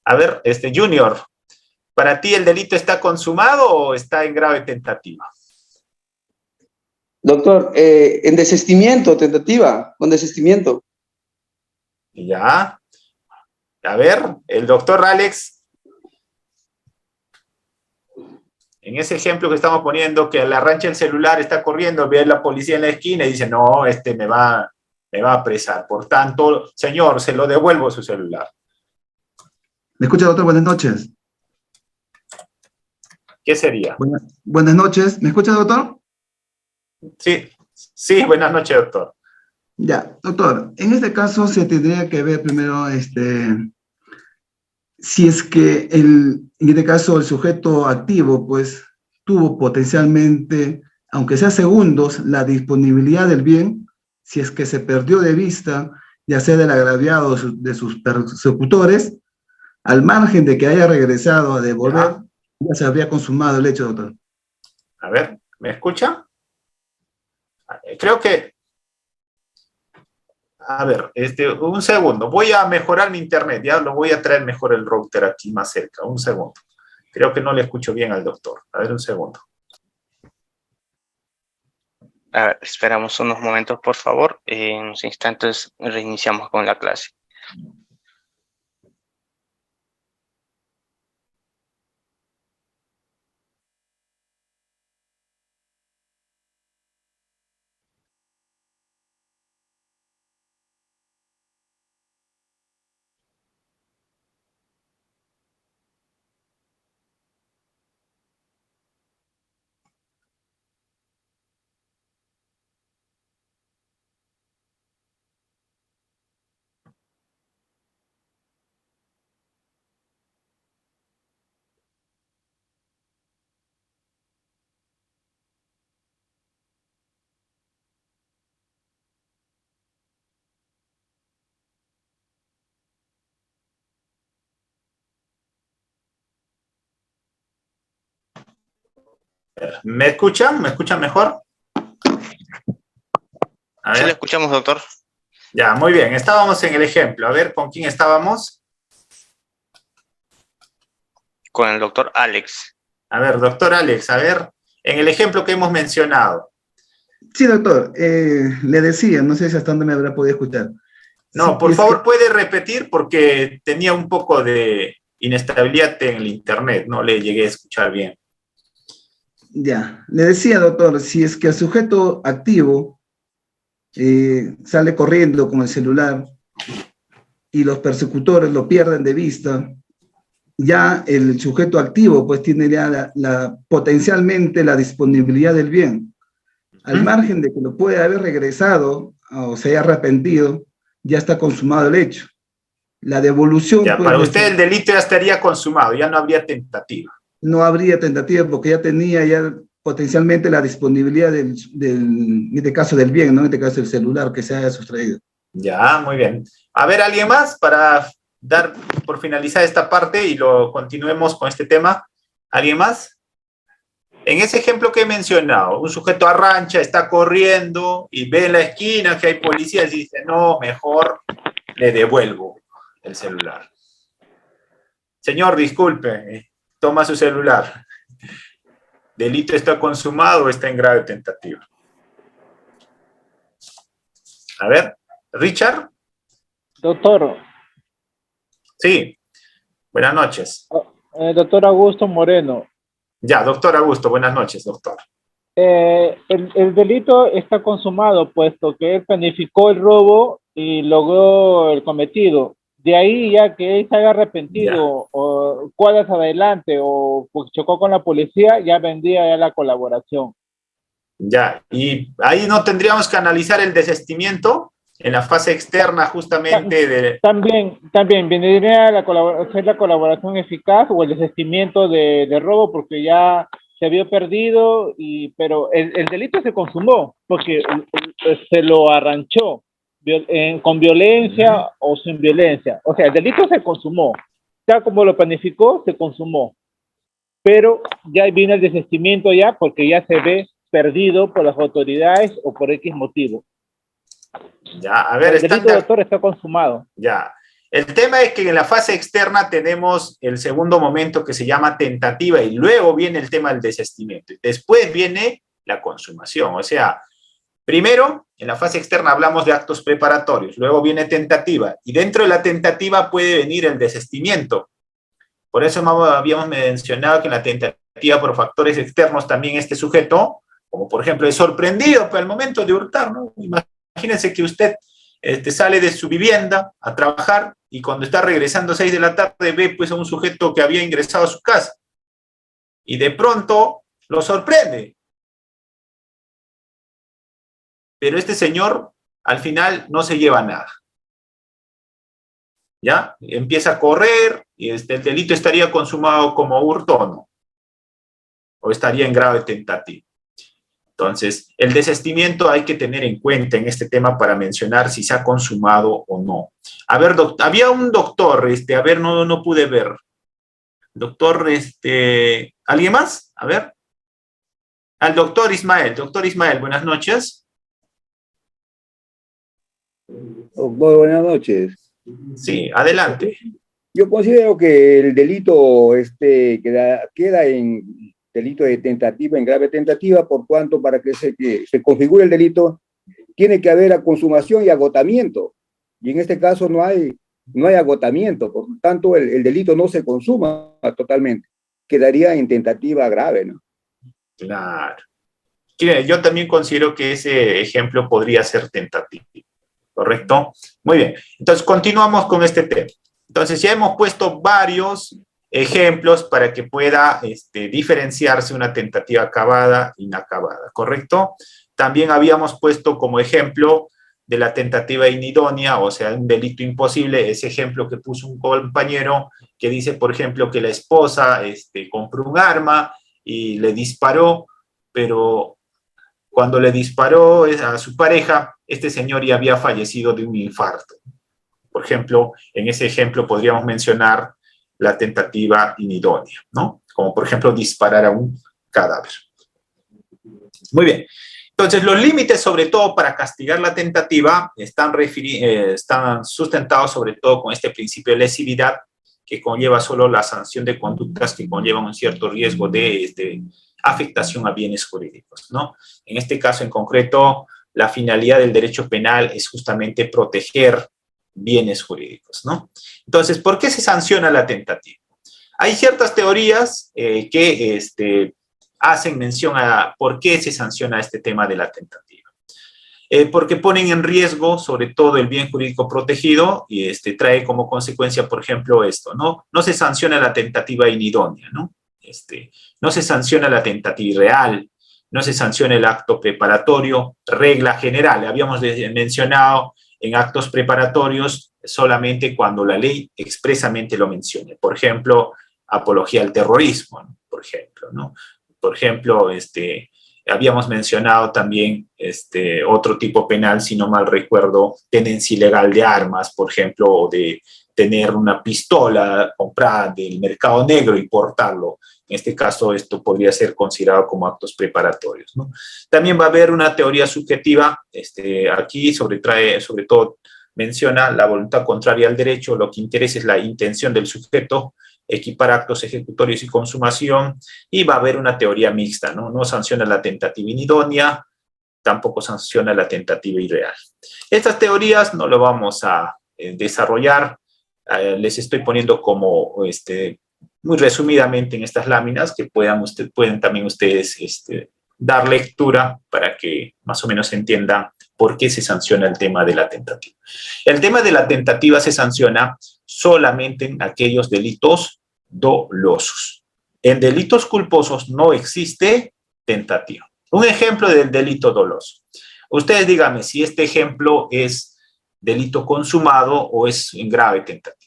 A ver, Junior, ¿para ti el delito está consumado o está en grave tentativa? Doctor, en desistimiento, tentativa, con desistimiento. Ya. A ver, el doctor Alex, en ese ejemplo que estamos poniendo, que le arranca el celular, está corriendo, ve a la policía en la esquina y dice, no, me va a apresar. Por tanto, señor, se lo devuelvo su celular. ¿Me escucha, doctor? Buenas noches. ¿Qué sería? Buenas noches. ¿Me escucha, doctor? Sí, buenas noches, doctor. Ya, doctor, en este caso se tendría que ver primero, si es que en este caso el sujeto activo, pues, tuvo potencialmente, aunque sea segundos, la disponibilidad del bien, si es que se perdió de vista, ya sea del agraviado o de sus persecutores, al margen de que haya regresado a devolver, ya se habría consumado el hecho, doctor. A ver, ¿me escucha? Creo que... A ver, un segundo. Voy a mejorar mi internet. Ya lo voy a traer mejor el router aquí más cerca. Un segundo. Creo que no le escucho bien al doctor. A ver, un segundo. A ver, esperamos unos momentos, por favor. En unos instantes reiniciamos con la clase. ¿Me escuchan? ¿Me escuchan mejor? A ver. Sí, le escuchamos, doctor. Ya, muy bien. Estábamos en el ejemplo. A ver, ¿con quién estábamos? Con el doctor Alex. A ver, doctor Alex, a ver, en el ejemplo que hemos mencionado. Sí, doctor, le decía, no sé si hasta dónde me habrá podido escuchar. No, Sí, por es favor, puede repetir porque tenía un poco de inestabilidad en el internet, no le llegué a escuchar bien. Ya, le decía, doctor, si es que el sujeto activo sale corriendo con el celular y los persecutores lo pierden de vista, ya el sujeto activo pues tiene ya potencialmente la disponibilidad del bien. Al margen de que lo puede haber regresado o se haya arrepentido, ya está consumado el hecho. La devolución... Ya, pues, para usted el delito ya estaría consumado, ya no habría tentativa. no habría tentativa porque ya tenía ya potencialmente la disponibilidad en este caso del bien, ¿no? En este caso el celular que se haya sustraído. Ya, muy bien. A ver, ¿alguien más para dar por finalizar esta parte y lo continuemos con este tema? ¿Alguien más? En ese ejemplo que he mencionado, un sujeto arrancha, está corriendo y ve en la esquina que hay policías y dice, no, mejor le devuelvo el celular. Señor, disculpe, toma su celular. ¿Delito está consumado o está en grave tentativa? A ver, Richard. Doctor, Sí, buenas noches. doctor Augusto Moreno, Ya, doctor Augusto, buenas noches, doctor. el delito está consumado puesto que él planificó el robo y logró el cometido. De ahí ya que él se haya arrepentido o cuadras adelante o pues, chocó con la policía, ya vendría ya la colaboración. Ya, y ahí no tendríamos que analizar el desistimiento en la fase externa justamente de... También vendría la colaboración eficaz o el desistimiento de robo porque ya se había perdido, pero el delito se consumó porque se lo arranchó con violencia o sin violencia. O sea, el delito se consumó. Ya como lo planificó, se consumó. Pero ya viene el desistimiento ya porque ya se ve perdido por las autoridades o por X motivo. Ya, a ver, el delito, doctor, está consumado. Ya. El tema es que en la fase externa tenemos el segundo momento que se llama tentativa y luego viene el tema del desistimiento. Después viene la consumación. O sea, primero, en la fase externa hablamos de actos preparatorios, luego viene tentativa y dentro de la tentativa puede venir el desistimiento. Por eso habíamos mencionado que en la tentativa por factores externos también este sujeto, como por ejemplo es sorprendido por el momento de hurtar, ¿no? Imagínense que usted sale de su vivienda a trabajar y cuando está regresando a 6 de la tarde ve pues a un sujeto que había ingresado a su casa y de pronto lo sorprende. Pero este señor al final no se lleva nada. ¿Ya? Empieza a correr y el delito estaría consumado como hurto o no. O estaría en grave tentativa. Entonces, el desistimiento hay que tener en cuenta en este tema para mencionar si se ha consumado o no. A ver, había un doctor, a ver, no pude ver. Doctor, ¿alguien más? A ver. Al doctor Ismael. Doctor Ismael, buenas noches. Doctor, buenas noches. Sí, adelante. Yo considero que el delito queda en delito de tentativa, en grave tentativa, por cuanto para que se configure el delito tiene que haber consumación y agotamiento. Y en este caso no hay agotamiento, por lo tanto el delito no se consuma totalmente. Quedaría en tentativa grave, ¿no? Claro. Yo también considero que ese ejemplo podría ser tentativo. ¿Correcto? Muy bien. Entonces, continuamos con este tema. Entonces, ya hemos puesto varios ejemplos para que pueda diferenciarse una tentativa acabada e inacabada. ¿Correcto? También habíamos puesto como ejemplo de la tentativa inidónea, o sea, un delito imposible, ese ejemplo que puso un compañero que dice, por ejemplo, que la esposa compró un arma y le disparó, pero cuando le disparó a su pareja, este señor ya había fallecido de un infarto. Por ejemplo, en ese ejemplo podríamos mencionar la tentativa inidónea, ¿no? Como por ejemplo disparar a un cadáver. Muy bien. Entonces, los límites, sobre todo para castigar la tentativa, están sustentados sobre todo con este principio de lesividad, que conlleva solo la sanción de conductas que conllevan un cierto riesgo de afectación a bienes jurídicos, ¿no? En este caso en concreto, la finalidad del derecho penal es justamente proteger bienes jurídicos, ¿no? Entonces, ¿por qué se sanciona la tentativa? Hay ciertas teorías que hacen mención a por qué se sanciona este tema de la tentativa. Porque ponen en riesgo, sobre todo, el bien jurídico protegido y trae como consecuencia, por ejemplo, esto, ¿no? No se sanciona la tentativa inidónea, ¿no? No se sanciona la tentativa irreal, no se sanciona el acto preparatorio, regla general. Habíamos mencionado en actos preparatorios solamente cuando la ley expresamente lo mencione. Por ejemplo, apología al terrorismo, ¿no? Por ejemplo, ¿no? Por ejemplo, habíamos mencionado también otro tipo penal, si no mal recuerdo, tenencia ilegal de armas, por ejemplo, o de tener una pistola comprada del mercado negro y portarlo. En este caso, esto podría ser considerado como actos preparatorios, ¿no? También va a haber una teoría subjetiva, aquí sobre todo menciona la voluntad contraria al derecho, lo que interesa es la intención del sujeto, equipar actos ejecutorios y consumación, y va a haber una teoría mixta, ¿no? No sanciona la tentativa inidónea, tampoco sanciona la tentativa irreal. Estas teorías no lo vamos a desarrollar, les estoy poniendo como muy resumidamente en estas láminas que pueden también ustedes dar lectura para que más o menos entiendan por qué se sanciona el tema de la tentativa. El tema de la tentativa se sanciona solamente en aquellos delitos dolosos. En delitos culposos no existe tentativa. Un ejemplo del delito doloso. Ustedes díganme si este ejemplo es delito consumado o es en grave tentativa.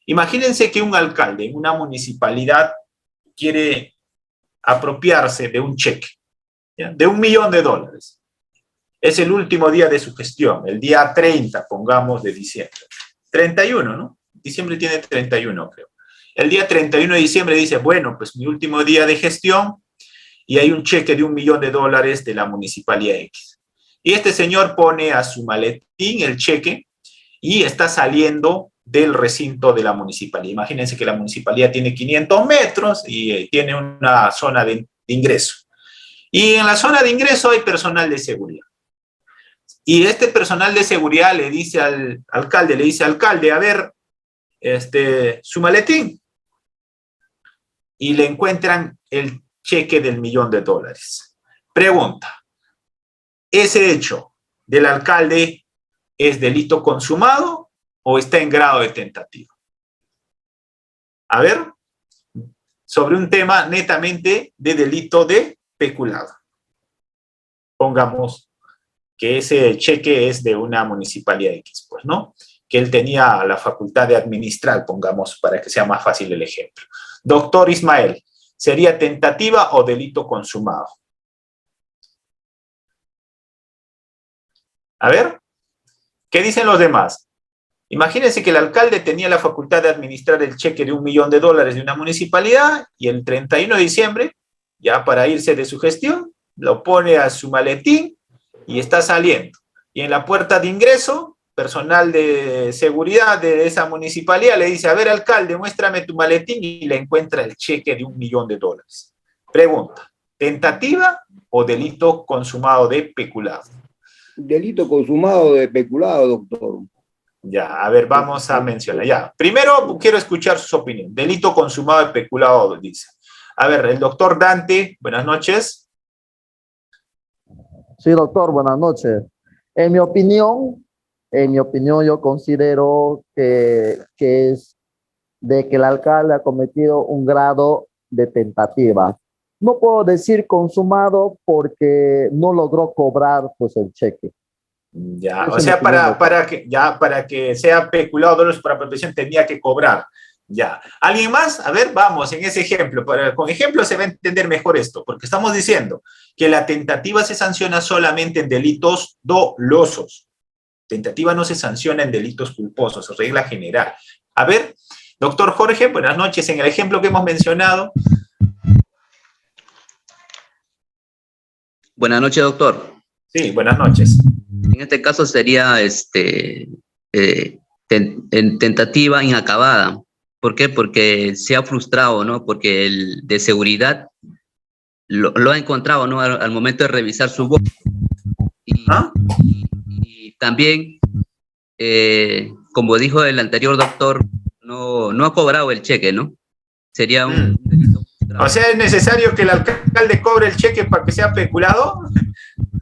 Imagínense que un alcalde en una municipalidad quiere apropiarse de un cheque, ¿ya? De $1 millón. Es el último día de su gestión, el día 30, pongamos, de diciembre. 31, ¿no? Diciembre tiene 31, creo. El día 31 de diciembre dice, bueno, pues mi último día de gestión y hay un cheque de $1 millón de la municipalidad X. Y este señor pone a su maletín el cheque y está saliendo del recinto de la municipalidad. Imagínense que la municipalidad tiene 500 metros y tiene una zona de ingreso. Y en la zona de ingreso hay personal de seguridad. Y este personal de seguridad le dice al alcalde, a ver, su maletín. Y le encuentran el cheque del $1 millón. Pregunta, ¿ese hecho del alcalde es delito consumado o está en grado de tentativa? A ver, sobre un tema netamente de delito de peculado. Pongamos que ese cheque es de una municipalidad X, pues, ¿no? Que él tenía la facultad de administrar, pongamos, para que sea más fácil el ejemplo. Doctor Ismael, ¿sería tentativa o delito consumado? A ver, ¿qué dicen los demás? Imagínense que el alcalde tenía la facultad de administrar el cheque de $1 millón de una municipalidad y el 31 de diciembre, ya para irse de su gestión, lo pone a su maletín y está saliendo. Y en la puerta de ingreso, personal de seguridad de esa municipalidad le dice, a ver, alcalde, muéstrame tu maletín, y le encuentra el cheque de $1 millón. Pregunta, ¿tentativa o delito consumado de peculado? Delito consumado de peculado, doctor. Ya, a ver, vamos a mencionar. Ya, primero quiero escuchar sus opiniones. Delito consumado de peculado, dice. A ver, el doctor Dante, buenas noches. Sí, doctor, buenas noches. En mi opinión, yo considero que es de que el alcalde ha cometido un grado de tentativa. No puedo decir consumado porque no logró cobrar pues el cheque. Ya, o sea, para que sea peculado doloso para protección tenía que cobrar. Ya. ¿Alguien más? A ver, vamos, en ese ejemplo. Con ejemplo se va a entender mejor esto, porque estamos diciendo que la tentativa se sanciona solamente en delitos dolosos. Tentativa no se sanciona en delitos culposos, es regla general. A ver, doctor Jorge, buenas noches. En el ejemplo que hemos mencionado. Buenas noches, doctor. Sí, buenas noches. En este caso sería tentativa inacabada. ¿Por qué? Porque se ha frustrado, ¿no? Porque el de seguridad lo ha encontrado, ¿no? Al momento de revisar su voz. Y también, como dijo el anterior doctor, no ha cobrado el cheque, ¿no? Sería un delito. O sea, ¿es necesario que el alcalde cobre el cheque para que sea peculado?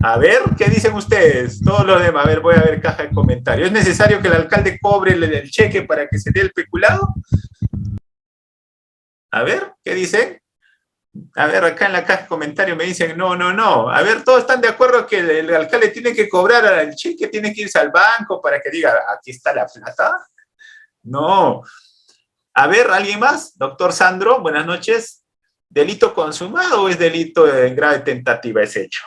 A ver, ¿qué dicen ustedes? Todos los demás. A ver, voy a ver caja de comentarios. ¿Es necesario que el alcalde cobre el cheque para que se dé el peculado? A ver, ¿qué dicen? A ver, acá en la caja de comentarios me dicen no. A ver, todos están de acuerdo que el alcalde tiene que cobrar el cheque, tiene que irse al banco para que diga, aquí está la plata. No. A ver, ¿alguien más? Doctor Sandro, buenas noches. ¿Delito consumado o es delito en grave tentativa ese hecho?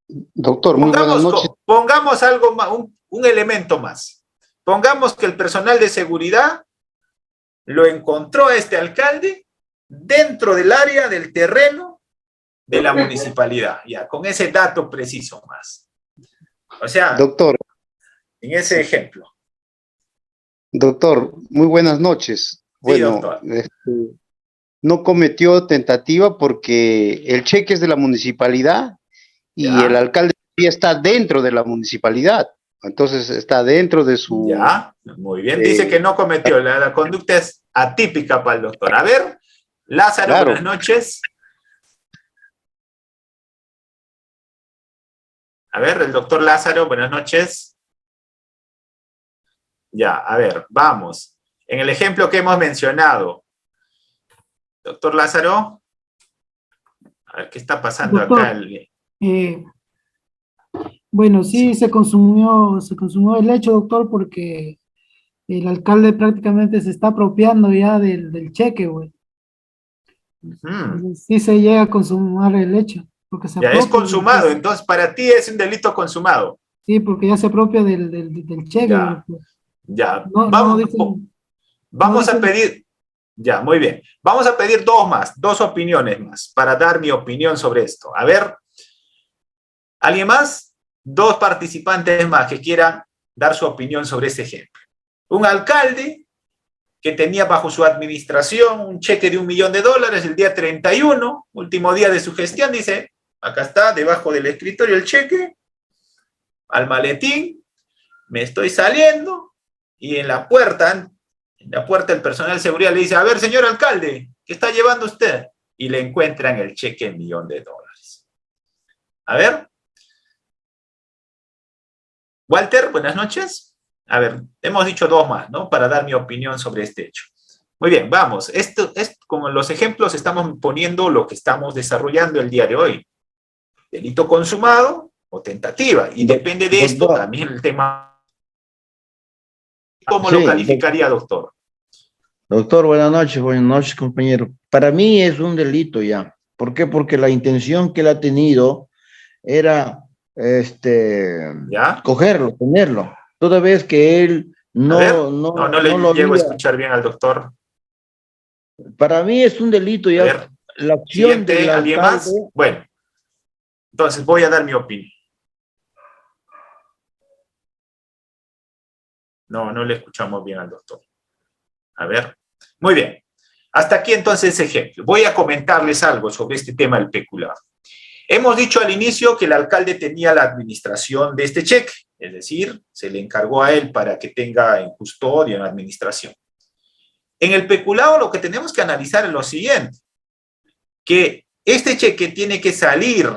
Doctor, muy buenas noches. Pongamos algo más, un elemento más. Pongamos que el personal de seguridad lo encontró a este alcalde dentro del área del terreno de la municipalidad, ya, con ese dato preciso más. O sea, doctor, en ese ejemplo. Doctor, muy buenas noches. Sí, Bueno, doctor. No cometió tentativa porque el cheque es de la municipalidad y Ya. el alcalde ya está dentro de la municipalidad. Entonces está dentro de su... Ya, muy bien. Dice que no cometió. La conducta es atípica para el doctor. A ver, Lázaro, Claro. buenas noches. A ver, el doctor Lázaro, buenas noches. Ya, a ver, vamos. En el ejemplo que hemos mencionado, doctor Lázaro, a ver qué está pasando Doctor, acá. Bueno, sí, se consumió el hecho, doctor, porque el alcalde prácticamente se está apropiando ya del cheque, güey. Entonces, sí se llega a consumar el hecho, porque se Ya es apropia consumado, del- entonces para ti es un delito consumado. Sí, porque ya se apropia del cheque, güey. Ya, ya. No, no dicen, Vamos a dicen- pedir, ya, muy bien. Vamos a pedir dos opiniones más, para dar mi opinión sobre esto. A ver, ¿alguien más? Dos participantes más que quieran dar su opinión sobre este ejemplo. Un alcalde que tenía bajo su administración un cheque de $1 millón el día 31, último día de su gestión, dice, acá está, debajo del escritorio el cheque, al maletín, me estoy saliendo, y en la puerta el personal de seguridad le dice, a ver, señor alcalde, ¿qué está llevando usted? Y le encuentran el cheque en $1 millón. A ver. Walter, buenas noches. A ver, hemos dicho dos más, ¿no? Para dar mi opinión sobre este hecho. Muy bien, vamos. Esto es como los ejemplos, estamos poniendo lo que estamos desarrollando el día de hoy. Delito consumado o tentativa. Y depende de esto también el tema. ¿Cómo lo calificaría, doctor? Doctor, buenas noches, compañero. Para mí es un delito ya. ¿Por qué? Porque la intención que él ha tenido era cogerlo, tenerlo. Toda vez que él No le lo llego a había- escuchar bien al doctor. Para mí es un delito A ya. ver, La acción del siguiente, ¿alguien más? alcalde. Bueno, entonces voy a dar mi opinión. No le escuchamos bien al doctor. A ver, muy bien. Hasta aquí entonces ejemplo. Voy a comentarles algo sobre este tema del peculado. Hemos dicho al inicio que el alcalde tenía la administración de este cheque, es decir, se le encargó a él para que tenga en custodia, en administración. En el peculado lo que tenemos que analizar es lo siguiente, que este cheque tiene que salir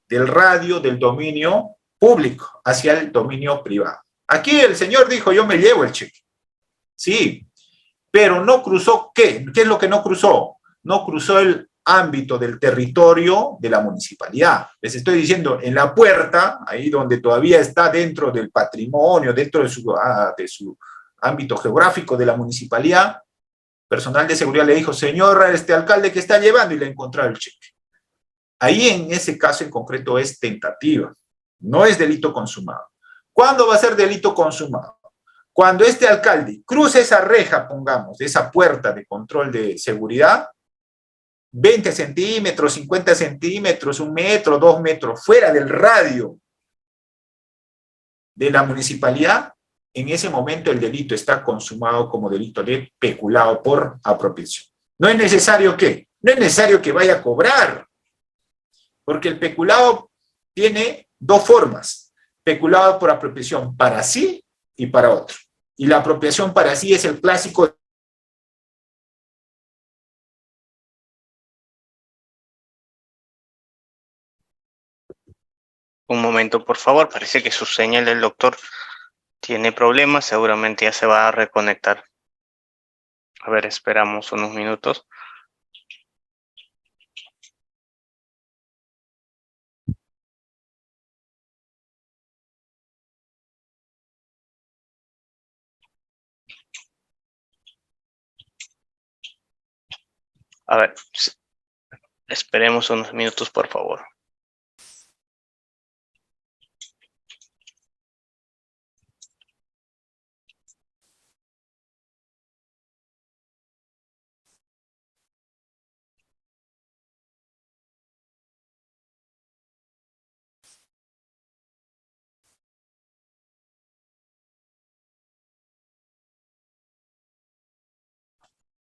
del radio del dominio público hacia el dominio privado. Aquí el señor dijo, yo me llevo el cheque. Sí, pero no cruzó, ¿qué? ¿Qué es lo que no cruzó? No cruzó el ámbito del territorio de la municipalidad. Les estoy diciendo, en la puerta, ahí donde todavía está dentro del patrimonio, dentro de su ámbito geográfico de la municipalidad, personal de seguridad le dijo, señor alcalde, ¿qué está llevando? Y le encontró el cheque. Ahí en ese caso en concreto es tentativa, no es delito consumado. ¿Cuándo va a ser delito consumado? Cuando este alcalde cruce esa reja, pongamos, de esa puerta de control de seguridad, 20 centímetros, 50 centímetros, 1 metro, 2 metros, fuera del radio de la municipalidad, en ese momento el delito está consumado como delito de peculado por apropiación. No es necesario que vaya a cobrar, porque el peculado tiene dos formas: peculado por apropiación para sí y para otro. Y la apropiación para sí es el clásico. Un momento, por favor. Parece que su señal del doctor tiene problemas. Seguramente ya se va a reconectar. A ver, esperamos unos minutos. A ver, esperemos unos minutos, por favor.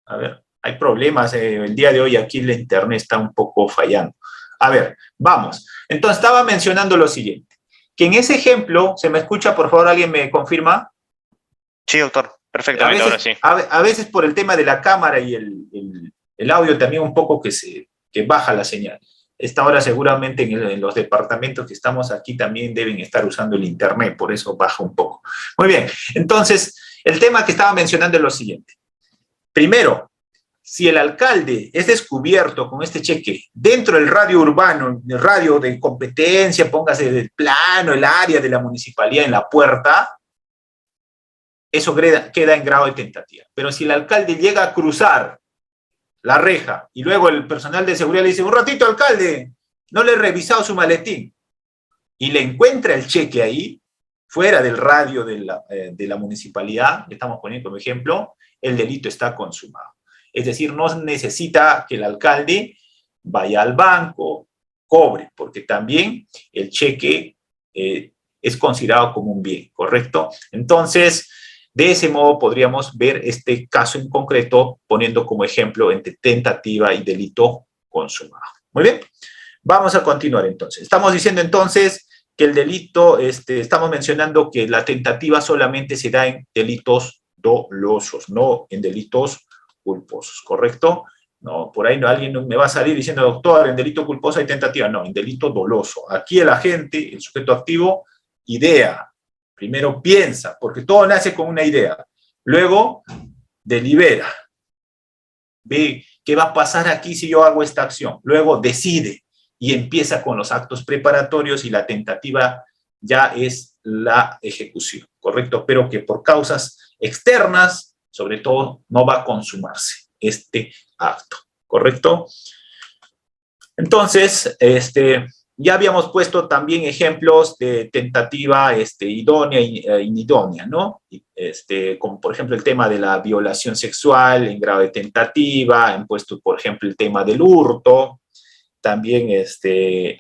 A ver, hay problemas. El día de hoy aquí la internet está un poco fallando. A ver, vamos. Entonces, estaba mencionando lo siguiente. Que en ese ejemplo, ¿se me escucha? Por favor, ¿alguien me confirma? Sí, doctor. Perfectamente, ahora sí. A veces por el tema de la cámara y el audio también un poco que baja la señal. Esta hora seguramente en los departamentos que estamos aquí también deben estar usando el internet, por eso baja un poco. Muy bien, entonces, el tema que estaba mencionando es lo siguiente. Primero, si el alcalde es descubierto con este cheque dentro del radio urbano, el radio de competencia, póngase del plano, el área de la municipalidad en la puerta, eso queda en grado de tentativa. Pero si el alcalde llega a cruzar la reja y luego el personal de seguridad le dice, un ratito, alcalde, no le he revisado su maletín, y le encuentra el cheque ahí, fuera del radio de la municipalidad, le estamos poniendo como ejemplo, el delito está consumado. Es decir, no necesita que el alcalde vaya al banco, cobre, porque también el cheque es considerado como un bien, ¿correcto? Entonces, de ese modo podríamos ver este caso en concreto poniendo como ejemplo entre tentativa y delito consumado. Muy bien, vamos a continuar entonces. Estamos diciendo entonces que el delito, estamos mencionando que la tentativa solamente se da en delitos dolosos, no en delitos culposos, ¿correcto? No, por ahí no, alguien me va a salir diciendo, doctor, en delito culposo hay tentativa. No, en delito doloso. Aquí el agente, el sujeto activo, idea. Primero piensa, porque todo nace con una idea. Luego delibera. Ve qué va a pasar aquí si yo hago esta acción. Luego decide y empieza con los actos preparatorios y la tentativa ya es la ejecución, ¿correcto? Pero que por causas externas, sobre todo, no va a consumarse este acto, ¿correcto? Entonces, ya habíamos puesto también ejemplos de tentativa idónea e inidónea, ¿no? Como por ejemplo el tema de la violación sexual en grado de tentativa, han puesto por ejemplo el tema del hurto, también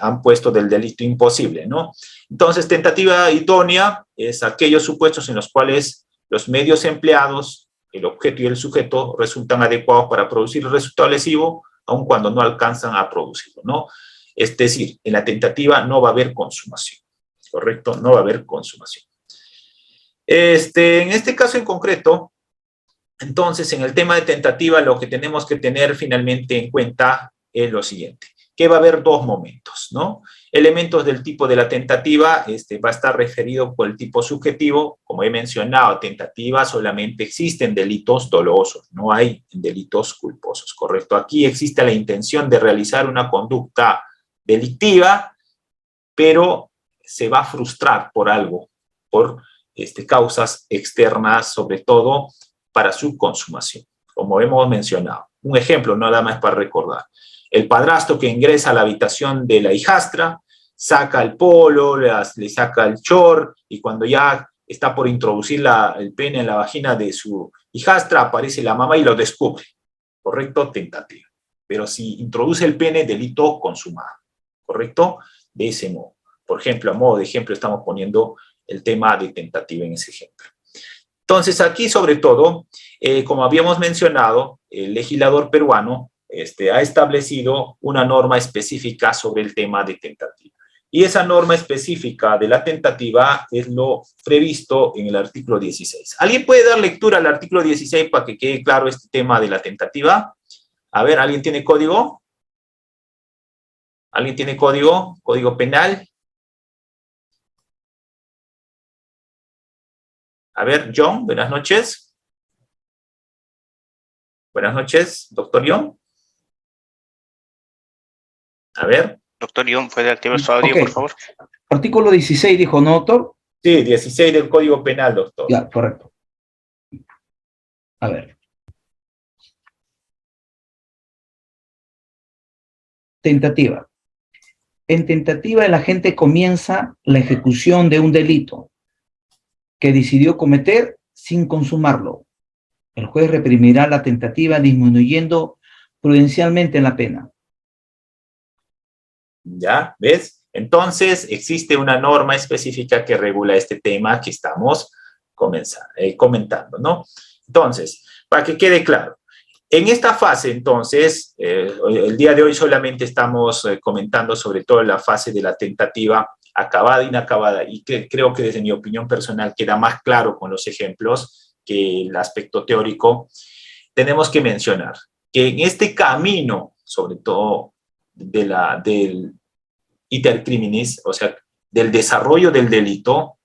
han puesto del delito imposible, ¿no? Entonces, tentativa idónea es aquellos supuestos en los cuales los medios empleados, el objeto y el sujeto resultan adecuados para producir el resultado lesivo, aun cuando no alcanzan a producirlo, ¿no? Es decir, en la tentativa no va a haber consumación, ¿correcto? No va a haber consumación. En este caso en concreto, entonces, en el tema de tentativa, lo que tenemos que tener finalmente en cuenta es lo siguiente, que va a haber dos momentos, ¿no? Elementos del tipo de la tentativa, va a estar referido por el tipo subjetivo, como he mencionado, tentativa solamente existen delitos dolosos, no hay delitos culposos, ¿correcto? Aquí existe la intención de realizar una conducta delictiva, pero se va a frustrar por algo, por causas externas, sobre todo para su consumación, como hemos mencionado. Un ejemplo, nada más para recordar. El padrastro que ingresa a la habitación de la hijastra, saca el polo, le saca el short, y cuando ya está por introducir el pene en la vagina de su hijastra, aparece la mamá y lo descubre. ¿Correcto? Tentativa. Pero si introduce el pene, delito consumado. ¿Correcto? De ese modo. Por ejemplo, a modo de ejemplo, estamos poniendo el tema de tentativa en ese ejemplo. Entonces, aquí sobre todo, como habíamos mencionado, el legislador peruano ha establecido una norma específica sobre el tema de tentativa. Y esa norma específica de la tentativa es lo previsto en el artículo 16. ¿Alguien puede dar lectura al artículo 16 para que quede claro este tema de la tentativa? A ver, ¿alguien tiene código? ¿Alguien tiene código? ¿Código penal? A ver, John, buenas noches. Buenas noches, doctor John. A ver. Doctor John, ¿puede activar su audio, por favor? Artículo 16 dijo, ¿no, doctor? Sí, 16 del Código Penal, doctor. Ya, correcto. A ver. tentativa. En tentativa, el agente comienza la ejecución de un delito que decidió cometer sin consumarlo. El juez reprimirá la tentativa disminuyendo prudencialmente la pena. ¿Ya? ¿Ves? Entonces, existe una norma específica que regula este tema que estamos comentando, ¿no? Entonces, para que quede claro, en esta fase, entonces, el día de hoy solamente estamos comentando sobre todo la fase de la tentativa acabada e inacabada, y que creo que desde mi opinión personal queda más claro con los ejemplos que el aspecto teórico. Tenemos que mencionar que en este camino, sobre todo del iter criminis, o sea, del desarrollo del delito,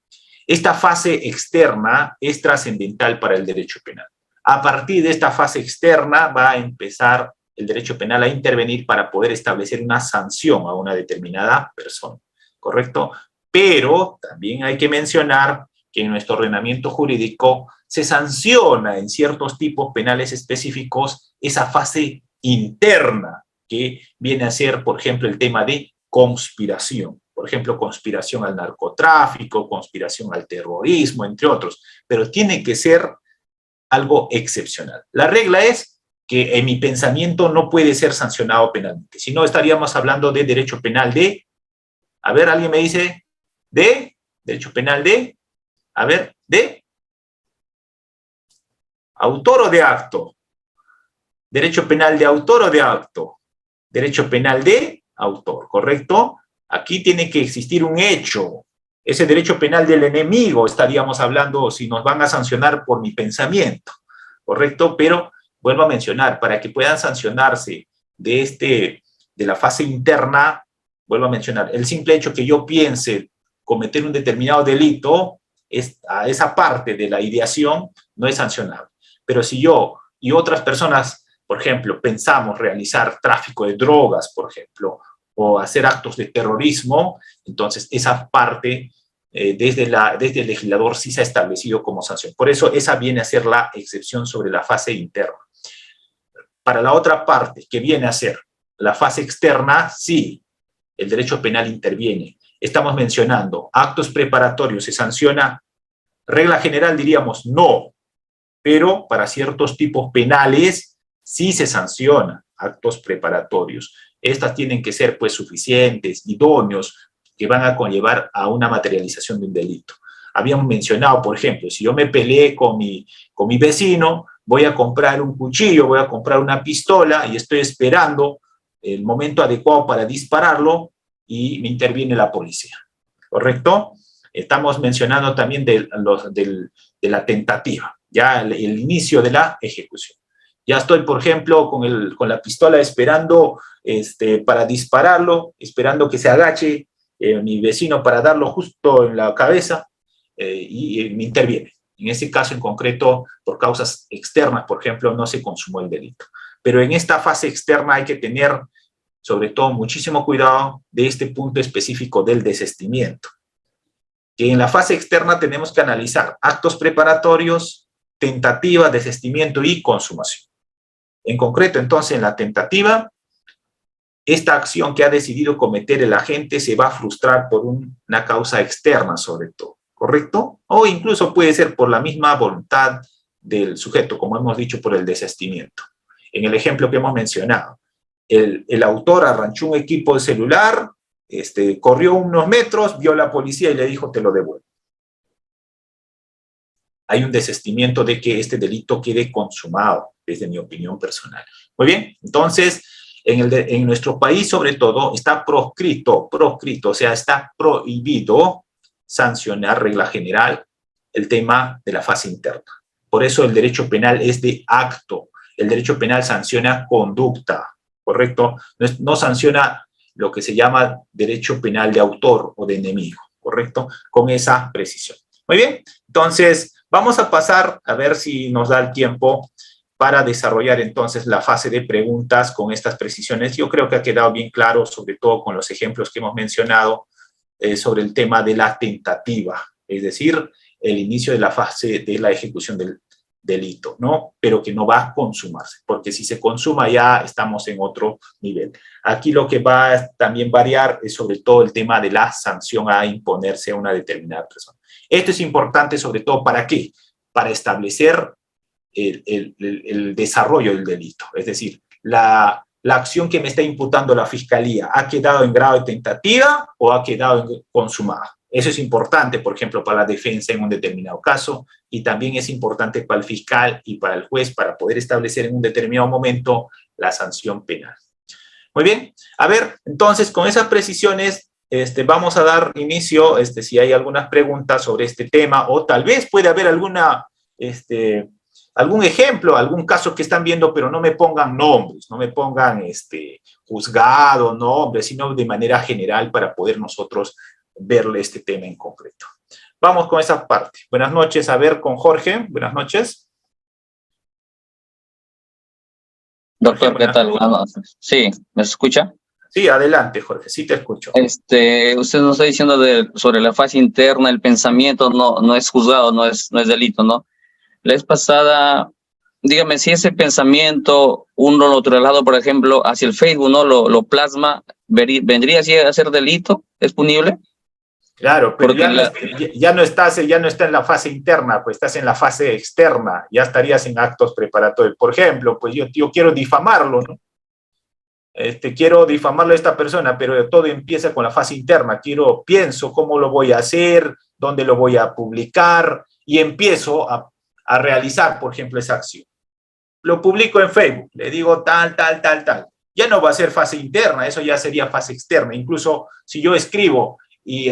esta fase externa es trascendental para el derecho penal. A partir de esta fase externa va a empezar el derecho penal a intervenir para poder establecer una sanción a una determinada persona, ¿correcto? Pero también hay que mencionar que en nuestro ordenamiento jurídico se sanciona en ciertos tipos penales específicos esa fase interna, que viene a ser, por ejemplo, el tema de conspiración. Por ejemplo, conspiración al narcotráfico, conspiración al terrorismo, entre otros. Pero tiene que ser algo excepcional. La regla es que en mi pensamiento no puede ser sancionado penalmente. Si no, estaríamos hablando de derecho penal de... A ver, ¿alguien me dice? ¿De? Derecho penal de... A ver, ¿de? ¿Autor o de acto? Derecho penal de autor o de acto. Derecho penal de autor, ¿correcto? Aquí tiene que existir un hecho. Ese derecho penal del enemigo estaríamos hablando si nos van a sancionar por mi pensamiento, ¿correcto? Pero vuelvo a mencionar, para que puedan sancionarse de la fase interna, vuelvo a mencionar, el simple hecho que yo piense cometer un determinado delito, a esa parte de la ideación no es sancionable. Pero si yo y otras personas, por ejemplo, pensamos realizar tráfico de drogas, por ejemplo, o hacer actos de terrorismo, entonces esa parte desde el legislador sí se ha establecido como sanción. Por eso esa viene a ser la excepción sobre la fase interna. Para la otra parte, que viene a ser la fase externa, sí, el derecho penal interviene. Estamos mencionando actos preparatorios, ¿se sanciona? Regla general diríamos no, pero para ciertos tipos penales sí se sanciona actos preparatorios. Estas tienen que ser pues suficientes, idóneos, que van a conllevar a una materialización de un delito. Habíamos mencionado, por ejemplo, si yo me peleé con mi vecino, voy a comprar un cuchillo, voy a comprar una pistola y estoy esperando el momento adecuado para dispararlo y me interviene la policía, ¿correcto? Estamos mencionando también de la tentativa, ya el inicio de la ejecución. Ya estoy, por ejemplo, con la pistola esperando para dispararlo, esperando que se agache mi vecino para darlo justo en la cabeza y me interviene. En ese caso en concreto, por causas externas, por ejemplo, no se consumó el delito. Pero en esta fase externa hay que tener, sobre todo, muchísimo cuidado de este punto específico del desistimiento. Que en la fase externa tenemos que analizar actos preparatorios, tentativa, desistimiento y consumación. En concreto, entonces, en la tentativa, esta acción que ha decidido cometer el agente se va a frustrar por una causa externa, sobre todo, ¿correcto? O incluso puede ser por la misma voluntad del sujeto, como hemos dicho, por el desistimiento. En el ejemplo que hemos mencionado, el autor arranchó un equipo de celular, corrió unos metros, vio a la policía y le dijo, te lo devuelvo. Hay un desistimiento de que este delito quede consumado, desde mi opinión personal. Muy bien, entonces, en nuestro país, sobre todo, está proscrito, o sea, está prohibido sancionar, regla general, el tema de la fase interna. Por eso el derecho penal es de acto. El derecho penal sanciona conducta, ¿correcto? No sanciona lo que se llama derecho penal de autor o de enemigo, ¿correcto? Con esa precisión. Muy bien, entonces vamos a pasar a ver si nos da el tiempo para desarrollar entonces la fase de preguntas con estas precisiones. Yo creo que ha quedado bien claro, sobre todo con los ejemplos que hemos mencionado, sobre el tema de la tentativa, es decir, el inicio de la fase de la ejecución delito, ¿no? Pero que no va a consumarse, porque si se consuma ya estamos en otro nivel. Aquí lo que va a también variar es sobre todo el tema de la sanción a imponerse a una determinada persona. Esto es importante sobre todo ¿para qué? Para establecer el desarrollo del delito, es decir, la acción que me está imputando la fiscalía ha quedado en grado de tentativa o ha quedado consumada. Eso es importante, por ejemplo, para la defensa en un determinado caso, y también es importante para el fiscal y para el juez para poder establecer en un determinado momento la sanción penal. Muy bien, a ver, entonces con esas precisiones vamos a dar inicio, si hay algunas preguntas sobre este tema, o tal vez puede haber alguna, algún ejemplo, algún caso que están viendo, pero no me pongan nombres, no me pongan juzgado, nombres, sino de manera general para poder nosotros verle este tema en concreto. Vamos con esa parte. Buenas noches, a ver con Jorge. Buenas noches. Doctor, ¿qué tal? Buenas noches. Sí, ¿me escucha? Sí, adelante, Jorge, sí te escucho. Usted nos está diciendo sobre la fase interna, el pensamiento no es juzgado, no es delito, ¿no? La vez pasada, dígame, si ese pensamiento uno lo traslada, por ejemplo, hacia el Facebook, ¿no? Lo plasma, ¿vendría así a ser delito? ¿Es punible? Claro, pero ya no está en la fase interna, pues estás en la fase externa, ya estarías en actos preparatorios. Por ejemplo, pues yo quiero difamarlo, ¿no? Quiero difamarlo a esta persona, pero todo empieza con la fase interna. Pienso cómo lo voy a hacer, dónde lo voy a publicar, y empiezo a realizar, por ejemplo, esa acción. Lo publico en Facebook, le digo tal. Ya no va a ser fase interna, eso ya sería fase externa. Incluso si yo escribo y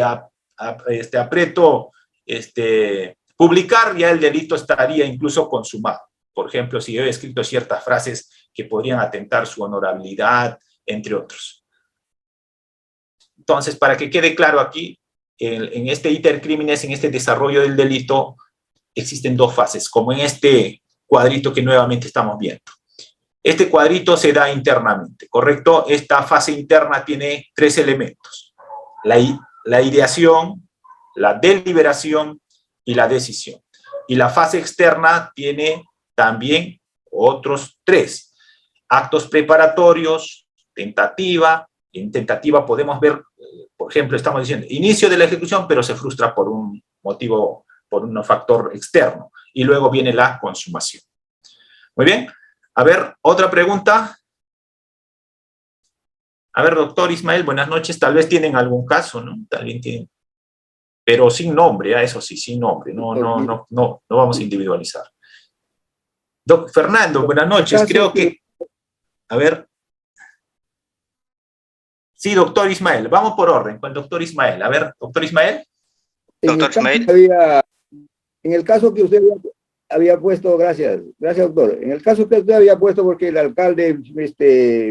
aprieto publicar, ya el delito estaría incluso consumado. Por ejemplo, si yo he escrito ciertas frases que podrían atentar su honorabilidad, entre otros. Entonces, para que quede claro aquí, en este iter criminis, en este desarrollo del delito, existen dos fases, como en este cuadrito que nuevamente estamos viendo. Este cuadrito se da internamente, ¿correcto? Esta fase interna tiene tres elementos: la ideación, la deliberación y la decisión. Y la fase externa tiene también otros tres: actos preparatorios, tentativa. En tentativa podemos ver, por ejemplo, estamos diciendo inicio de la ejecución, pero se frustra por un motivo, por un factor externo. Y luego viene la consumación. Muy bien. A ver, otra pregunta. A ver, doctor Ismael, buenas noches. Tal vez tienen algún caso, ¿no? También tienen, pero sin nombre, eso sí, sin nombre. No vamos a individualizar. Fernando, buenas noches. Creo que... A ver. Sí, doctor Ismael. Vamos por orden con el doctor Ismael. A ver, doctor Ismael. Doctor Ismael. En el caso que usted había puesto, gracias doctor, en el caso que usted había puesto, porque el alcalde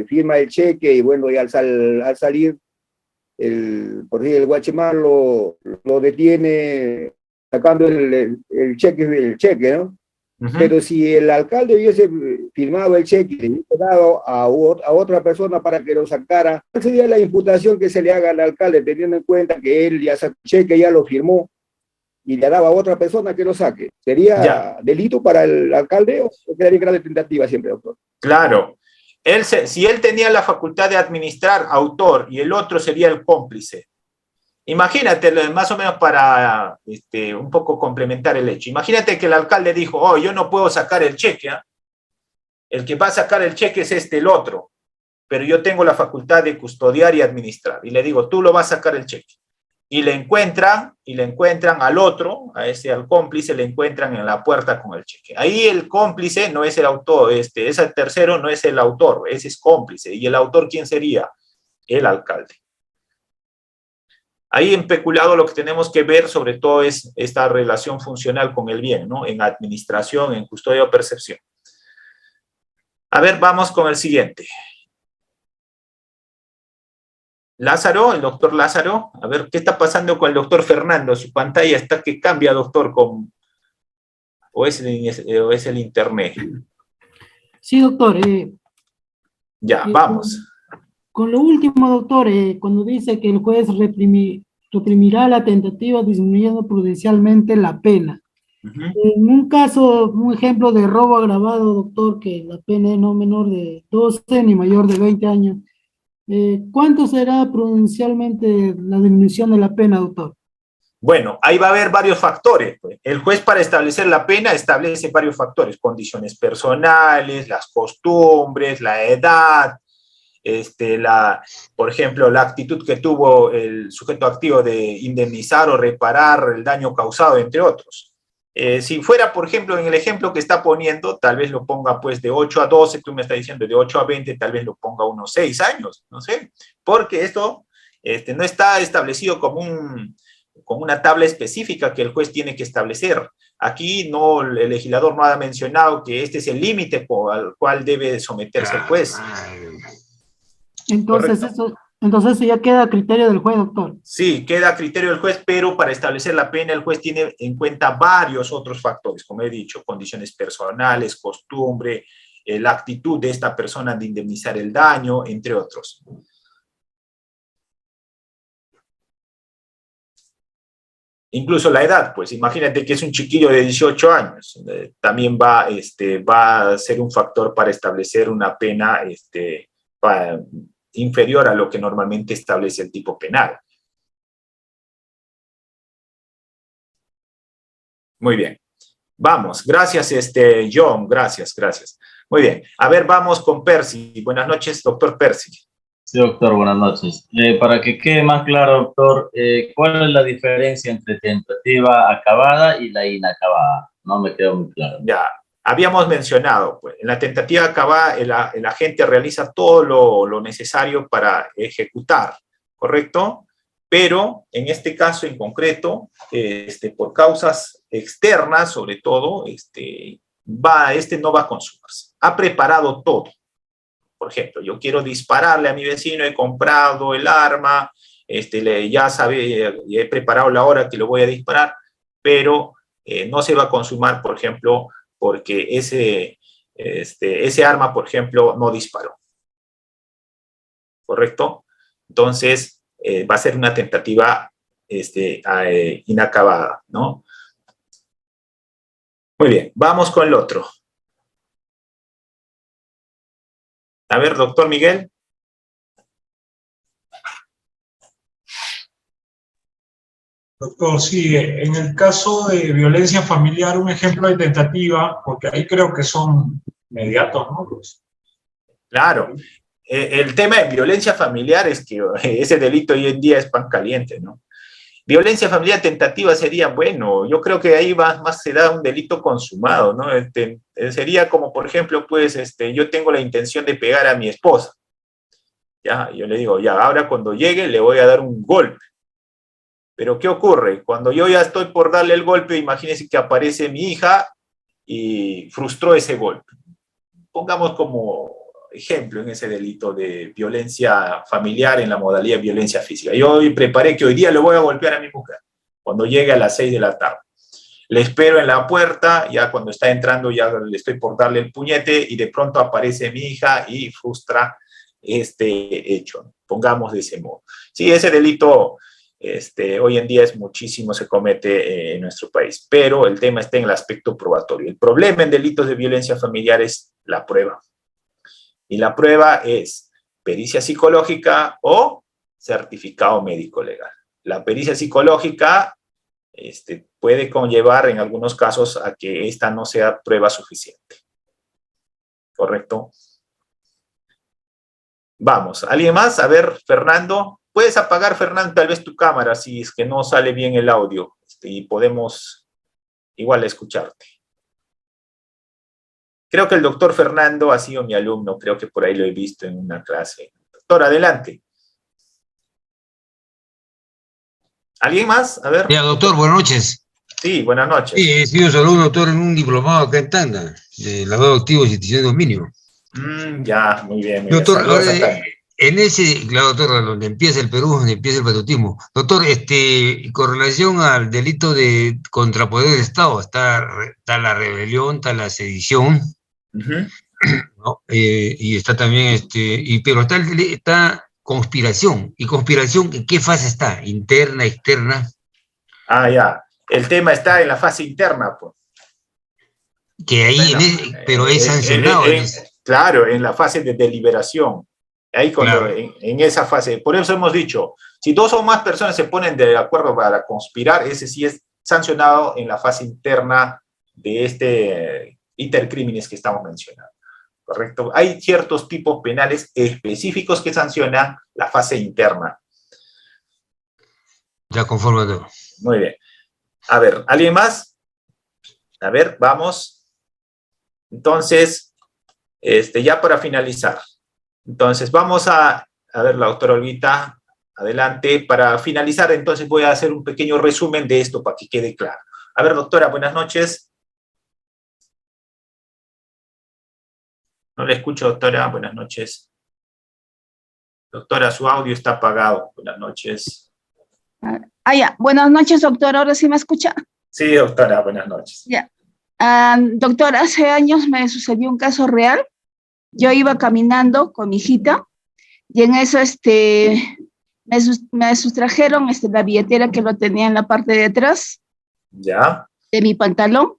firma el cheque y bueno, y al salir, por decir, el guachimán lo detiene sacando el cheque, ¿no? Pero si el alcalde hubiese firmado el cheque y hubiese dado a otra persona para que lo sacara, ¿cuál sería la imputación que se le haga al alcalde, teniendo en cuenta que él ya sacó el cheque, ya lo firmó y le daba a otra persona que lo saque? ¿Sería delito para el alcalde o quedaría en grado de tentativa siempre, doctor? Claro. Si él tenía la facultad de administrar, autor, y el otro sería el cómplice. Imagínate, más o menos para un poco complementar el hecho. Imagínate que el alcalde dijo, oh, yo no puedo sacar el cheque, ¿eh? El que va a sacar el cheque es el otro, pero yo tengo la facultad de custodiar y administrar. Y le digo, tú lo vas a sacar el cheque. Y le encuentran al otro, al cómplice, le encuentran en la puerta con el cheque. Ahí el cómplice no es el autor, ese tercero no es el autor, ese es cómplice. ¿Y el autor quién sería? El alcalde. Ahí en peculado lo que tenemos que ver sobre todo es esta relación funcional con el bien, ¿no? En administración, en custodia o percepción. A ver, vamos con el siguiente. Lázaro, el doctor Lázaro. A ver, ¿qué está pasando con el doctor Fernando? Su pantalla está que cambia, doctor, o es el internet. Sí, doctor. Ya, vamos. Con lo último, doctor, cuando dice que el juez reprimirá la tentativa disminuyendo prudencialmente la pena. En un caso, un ejemplo de robo agravado, doctor, que la pena es no menor de 12 ni mayor de 20 años, ¿cuánto será prudencialmente la disminución de la pena, doctor? Bueno, ahí va a haber varios factores, pues. El juez, para establecer la pena, establece varios factores: condiciones personales, las costumbres, la edad, por ejemplo, la actitud que tuvo el sujeto activo de indemnizar o reparar el daño causado, entre otros. Si fuera, por ejemplo, en el ejemplo que está poniendo, tal vez lo ponga pues de 8 a 12, tú me estás diciendo de 8 a 20, tal vez lo ponga unos 6 años, no sé, porque esto no está establecido como una tabla específica que el juez tiene que establecer. Aquí no, el legislador no ha mencionado que este es el límite al cual debe someterse el juez. Entonces eso ya queda a criterio del juez, doctor. Sí, queda a criterio del juez, pero para establecer la pena el juez tiene en cuenta varios otros factores, como he dicho: condiciones personales, costumbre, la actitud de esta persona de indemnizar el daño, entre otros. Incluso la edad, pues imagínate que es un chiquillo de 18 años, también va a ser un factor para establecer una pena inferior a lo que normalmente establece el tipo penal. Muy bien. Vamos, gracias John, gracias. Muy bien, a ver, vamos con Percy. Buenas noches, doctor Percy. Sí, doctor, buenas noches. Para que quede más claro, doctor, ¿cuál es la diferencia entre tentativa acabada y la inacabada? No me quedó muy claro. Ya, habíamos mencionado, pues, en la tentativa acabada el agente realiza todo lo necesario para ejecutar, ¿correcto? Pero en este caso en concreto, por causas externas, sobre todo, no va a consumarse. Ha preparado todo. Por ejemplo, yo quiero dispararle a mi vecino, he comprado el arma, ya he preparado la hora que lo voy a disparar, pero no se va a consumar, por ejemplo, porque ese arma, por ejemplo, no disparó. ¿Correcto? Entonces, va a ser una tentativa inacabada, ¿no? Muy bien, vamos con el otro. A ver, doctor Miguel. Doctor, sí, en el caso de violencia familiar, un ejemplo de tentativa, porque ahí creo que son inmediatos, ¿no? Claro. El tema de violencia familiar es que ese delito hoy en día es pan caliente, ¿no? Violencia familiar tentativa sería, bueno, yo creo que ahí más será un delito consumado, ¿no? Sería como, por ejemplo, pues, yo tengo la intención de pegar a mi esposa. Ya, yo le digo, ya, ahora cuando llegue le voy a dar un golpe. Pero ¿qué ocurre? Cuando yo ya estoy por darle el golpe, imagínense que aparece mi hija y frustró ese golpe. Pongamos como ejemplo en ese delito de violencia familiar en la modalidad de violencia física. Yo hoy preparé que hoy día le voy a golpear a mi mujer cuando llegue a las 6 de la tarde. Le espero en la puerta, ya cuando está entrando ya le estoy por darle el puñete y de pronto aparece mi hija y frustra este hecho. Pongamos de ese modo. Sí, ese delito hoy en día se comete en nuestro país, pero el tema está en el aspecto probatorio. El problema en delitos de violencia familiar es la prueba. Y la prueba es pericia psicológica o certificado médico legal. La pericia psicológica puede conllevar en algunos casos a que esta no sea prueba suficiente. ¿Correcto? Vamos, ¿alguien más? A ver, Fernando. Puedes apagar, Fernando, tal vez tu cámara si es que no sale bien el audio y podemos igual escucharte. Creo que el doctor Fernando ha sido mi alumno, creo que por ahí lo he visto en una clase. Doctor, adelante. ¿Alguien más? A ver. Ya, doctor, buenas noches. Sí, buenas noches. Sí, he sido su alumno, doctor, en un diplomado acá en Tacna, de lavado de activos y extinción de dominio. Ya, muy bien. Doctor, claro, doctor, donde empieza el Perú, donde empieza el patriotismo. Doctor, con relación al delito de contrapoder del Estado, está la rebelión, está la sedición, ¿no? Y está también, pero está conspiración. ¿Y conspiración en qué fase está? ¿Interna, externa? Ah, ya. El tema está en la fase interna, pues. Que ahí, pero es sancionado. Claro, en la fase de deliberación. Ahí cuando, Claro. en esa fase. Por eso hemos dicho, si dos o más personas se ponen de acuerdo para conspirar, ese sí es sancionado en la fase interna de este intercrímenes que estamos mencionando. ¿Correcto? Hay ciertos tipos penales específicos que sancionan la fase interna. Ya conforme todo. Muy bien. A ver, ¿alguien más? A ver, vamos. Entonces, ya para finalizar. Entonces, vamos a ver, la doctora Olguita, adelante. Para finalizar, entonces voy a hacer un pequeño resumen de esto para que quede claro. A ver, doctora, buenas noches. No le escucho, doctora. Buenas noches. Doctora, su audio está apagado. Buenas noches. Ya. Buenas noches, doctor. ¿Ahora sí me escucha? Sí, doctora, buenas noches. Ya. Doctor, hace años me sucedió un caso real. Yo iba caminando con mi hijita y en eso me sustrajeron la billetera que lo tenía en la parte de atrás ¿Ya? de mi pantalón.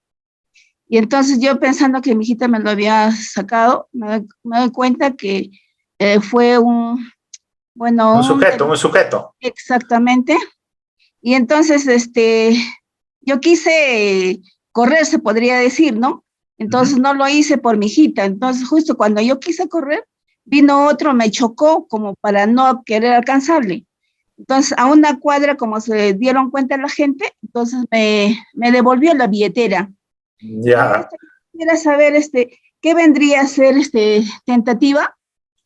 Y entonces yo pensando que mi hijita me lo había sacado, me doy cuenta que fue un sujeto. Exactamente. Y entonces yo quise correr, se podría decir, ¿no? Entonces no lo hice por mi hijita. Entonces justo cuando yo quise correr, vino otro, me chocó como para no querer alcanzarle. Entonces a una cuadra, como se dieron cuenta la gente, entonces me devolvió la billetera. Ya. Quisiera saber qué vendría a ser tentativa.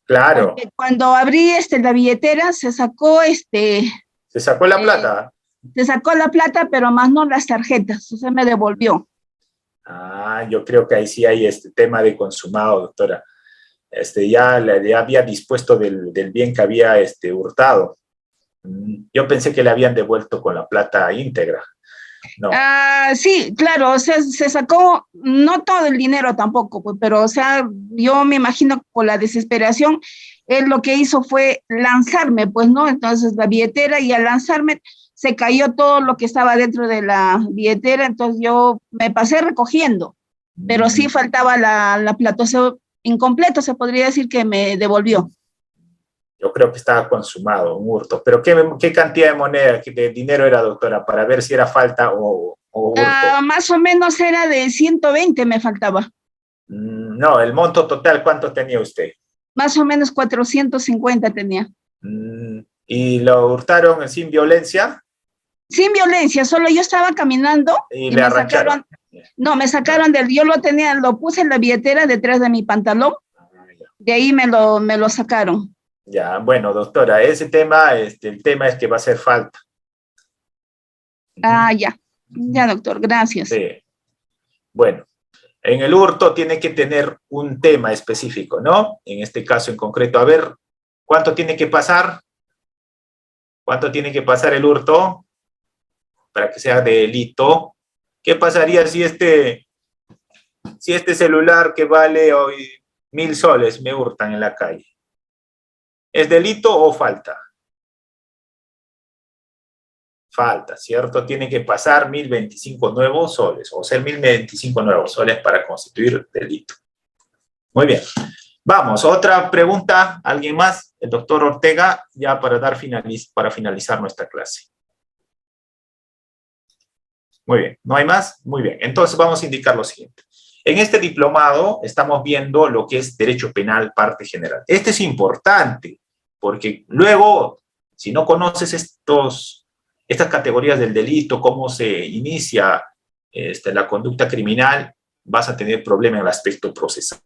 Claro. Porque cuando abrí la billetera se sacó Se sacó la plata. Se sacó la plata, pero más no las tarjetas, o sea, me devolvió. Yo creo que ahí sí hay este tema de consumado, doctora. Ya había dispuesto del bien que había hurtado. Yo pensé que le habían devuelto con la plata íntegra. No. Sí, claro, o sea, se sacó, no todo el dinero tampoco, pues, pero, o sea, yo me imagino por la desesperación, él lo que hizo fue lanzarme, pues, ¿no? Entonces la billetera, y al lanzarme se cayó todo lo que estaba dentro de la billetera, entonces yo me pasé recogiendo, pero sí faltaba la plata, o sea, incompleto se podría decir que me devolvió. Yo creo que estaba consumado, un hurto. ¿Pero qué cantidad de moneda, de dinero era, doctora, para ver si era falta o hurto? Más o menos era de 120 me faltaba. No, el monto total, ¿cuánto tenía usted? Más o menos 450 tenía. ¿Y lo hurtaron sin violencia? Sin violencia, solo yo estaba caminando y me sacaron. No, me sacaron yo lo puse en la billetera detrás de mi pantalón, de ahí me lo sacaron. Ya, bueno, doctora, ese tema, el tema es que va a hacer falta. Ya, doctor, gracias. Sí. Bueno, en el hurto tiene que tener un tema específico, ¿no? En este caso en concreto, a ver, ¿cuánto tiene que pasar? ¿Cuánto tiene que pasar el hurto para que sea delito? ¿Qué pasaría si este celular que vale hoy 1.000 soles me hurtan en la calle? ¿Es delito o falta? Falta, ¿cierto? Tiene que pasar 1.025 nuevos soles, o ser 1.025 nuevos soles para constituir delito. Muy bien. Vamos, otra pregunta. ¿Alguien más? El doctor Ortega, ya para finalizar nuestra clase. Muy bien. ¿No hay más? Muy bien. Entonces vamos a indicar lo siguiente. En este diplomado estamos viendo lo que es Derecho Penal, parte general. Este es importante, porque luego, si no conoces estas categorías del delito, cómo se inicia la conducta criminal, vas a tener problemas en el aspecto procesal.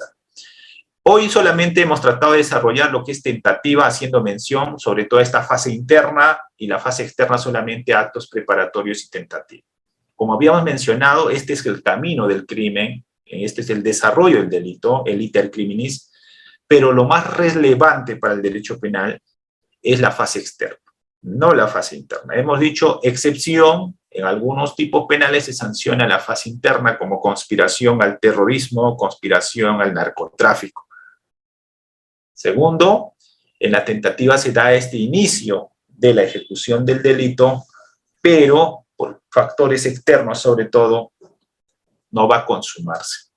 Hoy solamente hemos tratado de desarrollar lo que es tentativa, haciendo mención sobre toda esta fase interna, y la fase externa solamente actos preparatorios y tentativos. Como habíamos mencionado, este es el camino del crimen, este es el desarrollo del delito, el iter criminis, pero lo más relevante para el derecho penal es la fase externa, no la fase interna. Hemos dicho excepción, en algunos tipos penales se sanciona la fase interna como conspiración al terrorismo, conspiración al narcotráfico. Segundo, en la tentativa se da este inicio de la ejecución del delito, pero por factores externos sobre todo, no va a consumarse,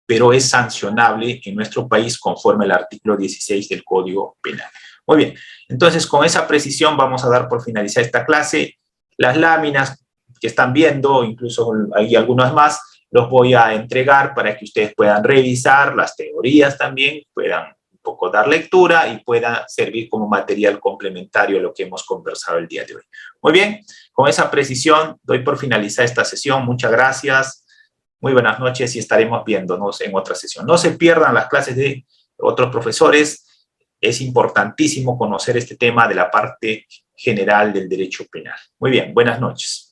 pero es sancionable en nuestro país conforme al artículo 16 del Código Penal. Muy bien, entonces con esa precisión vamos a dar por finalizar esta clase. Las láminas que están viendo, incluso hay algunas más, los voy a entregar para que ustedes puedan revisar las teorías también, puedan un poco dar lectura y pueda servir como material complementario a lo que hemos conversado el día de hoy. Muy bien, con esa precisión doy por finalizar esta sesión. Muchas gracias, muy buenas noches y estaremos viéndonos en otra sesión. No se pierdan las clases de otros profesores. Es importantísimo conocer este tema de la parte general del derecho penal. Muy bien, buenas noches.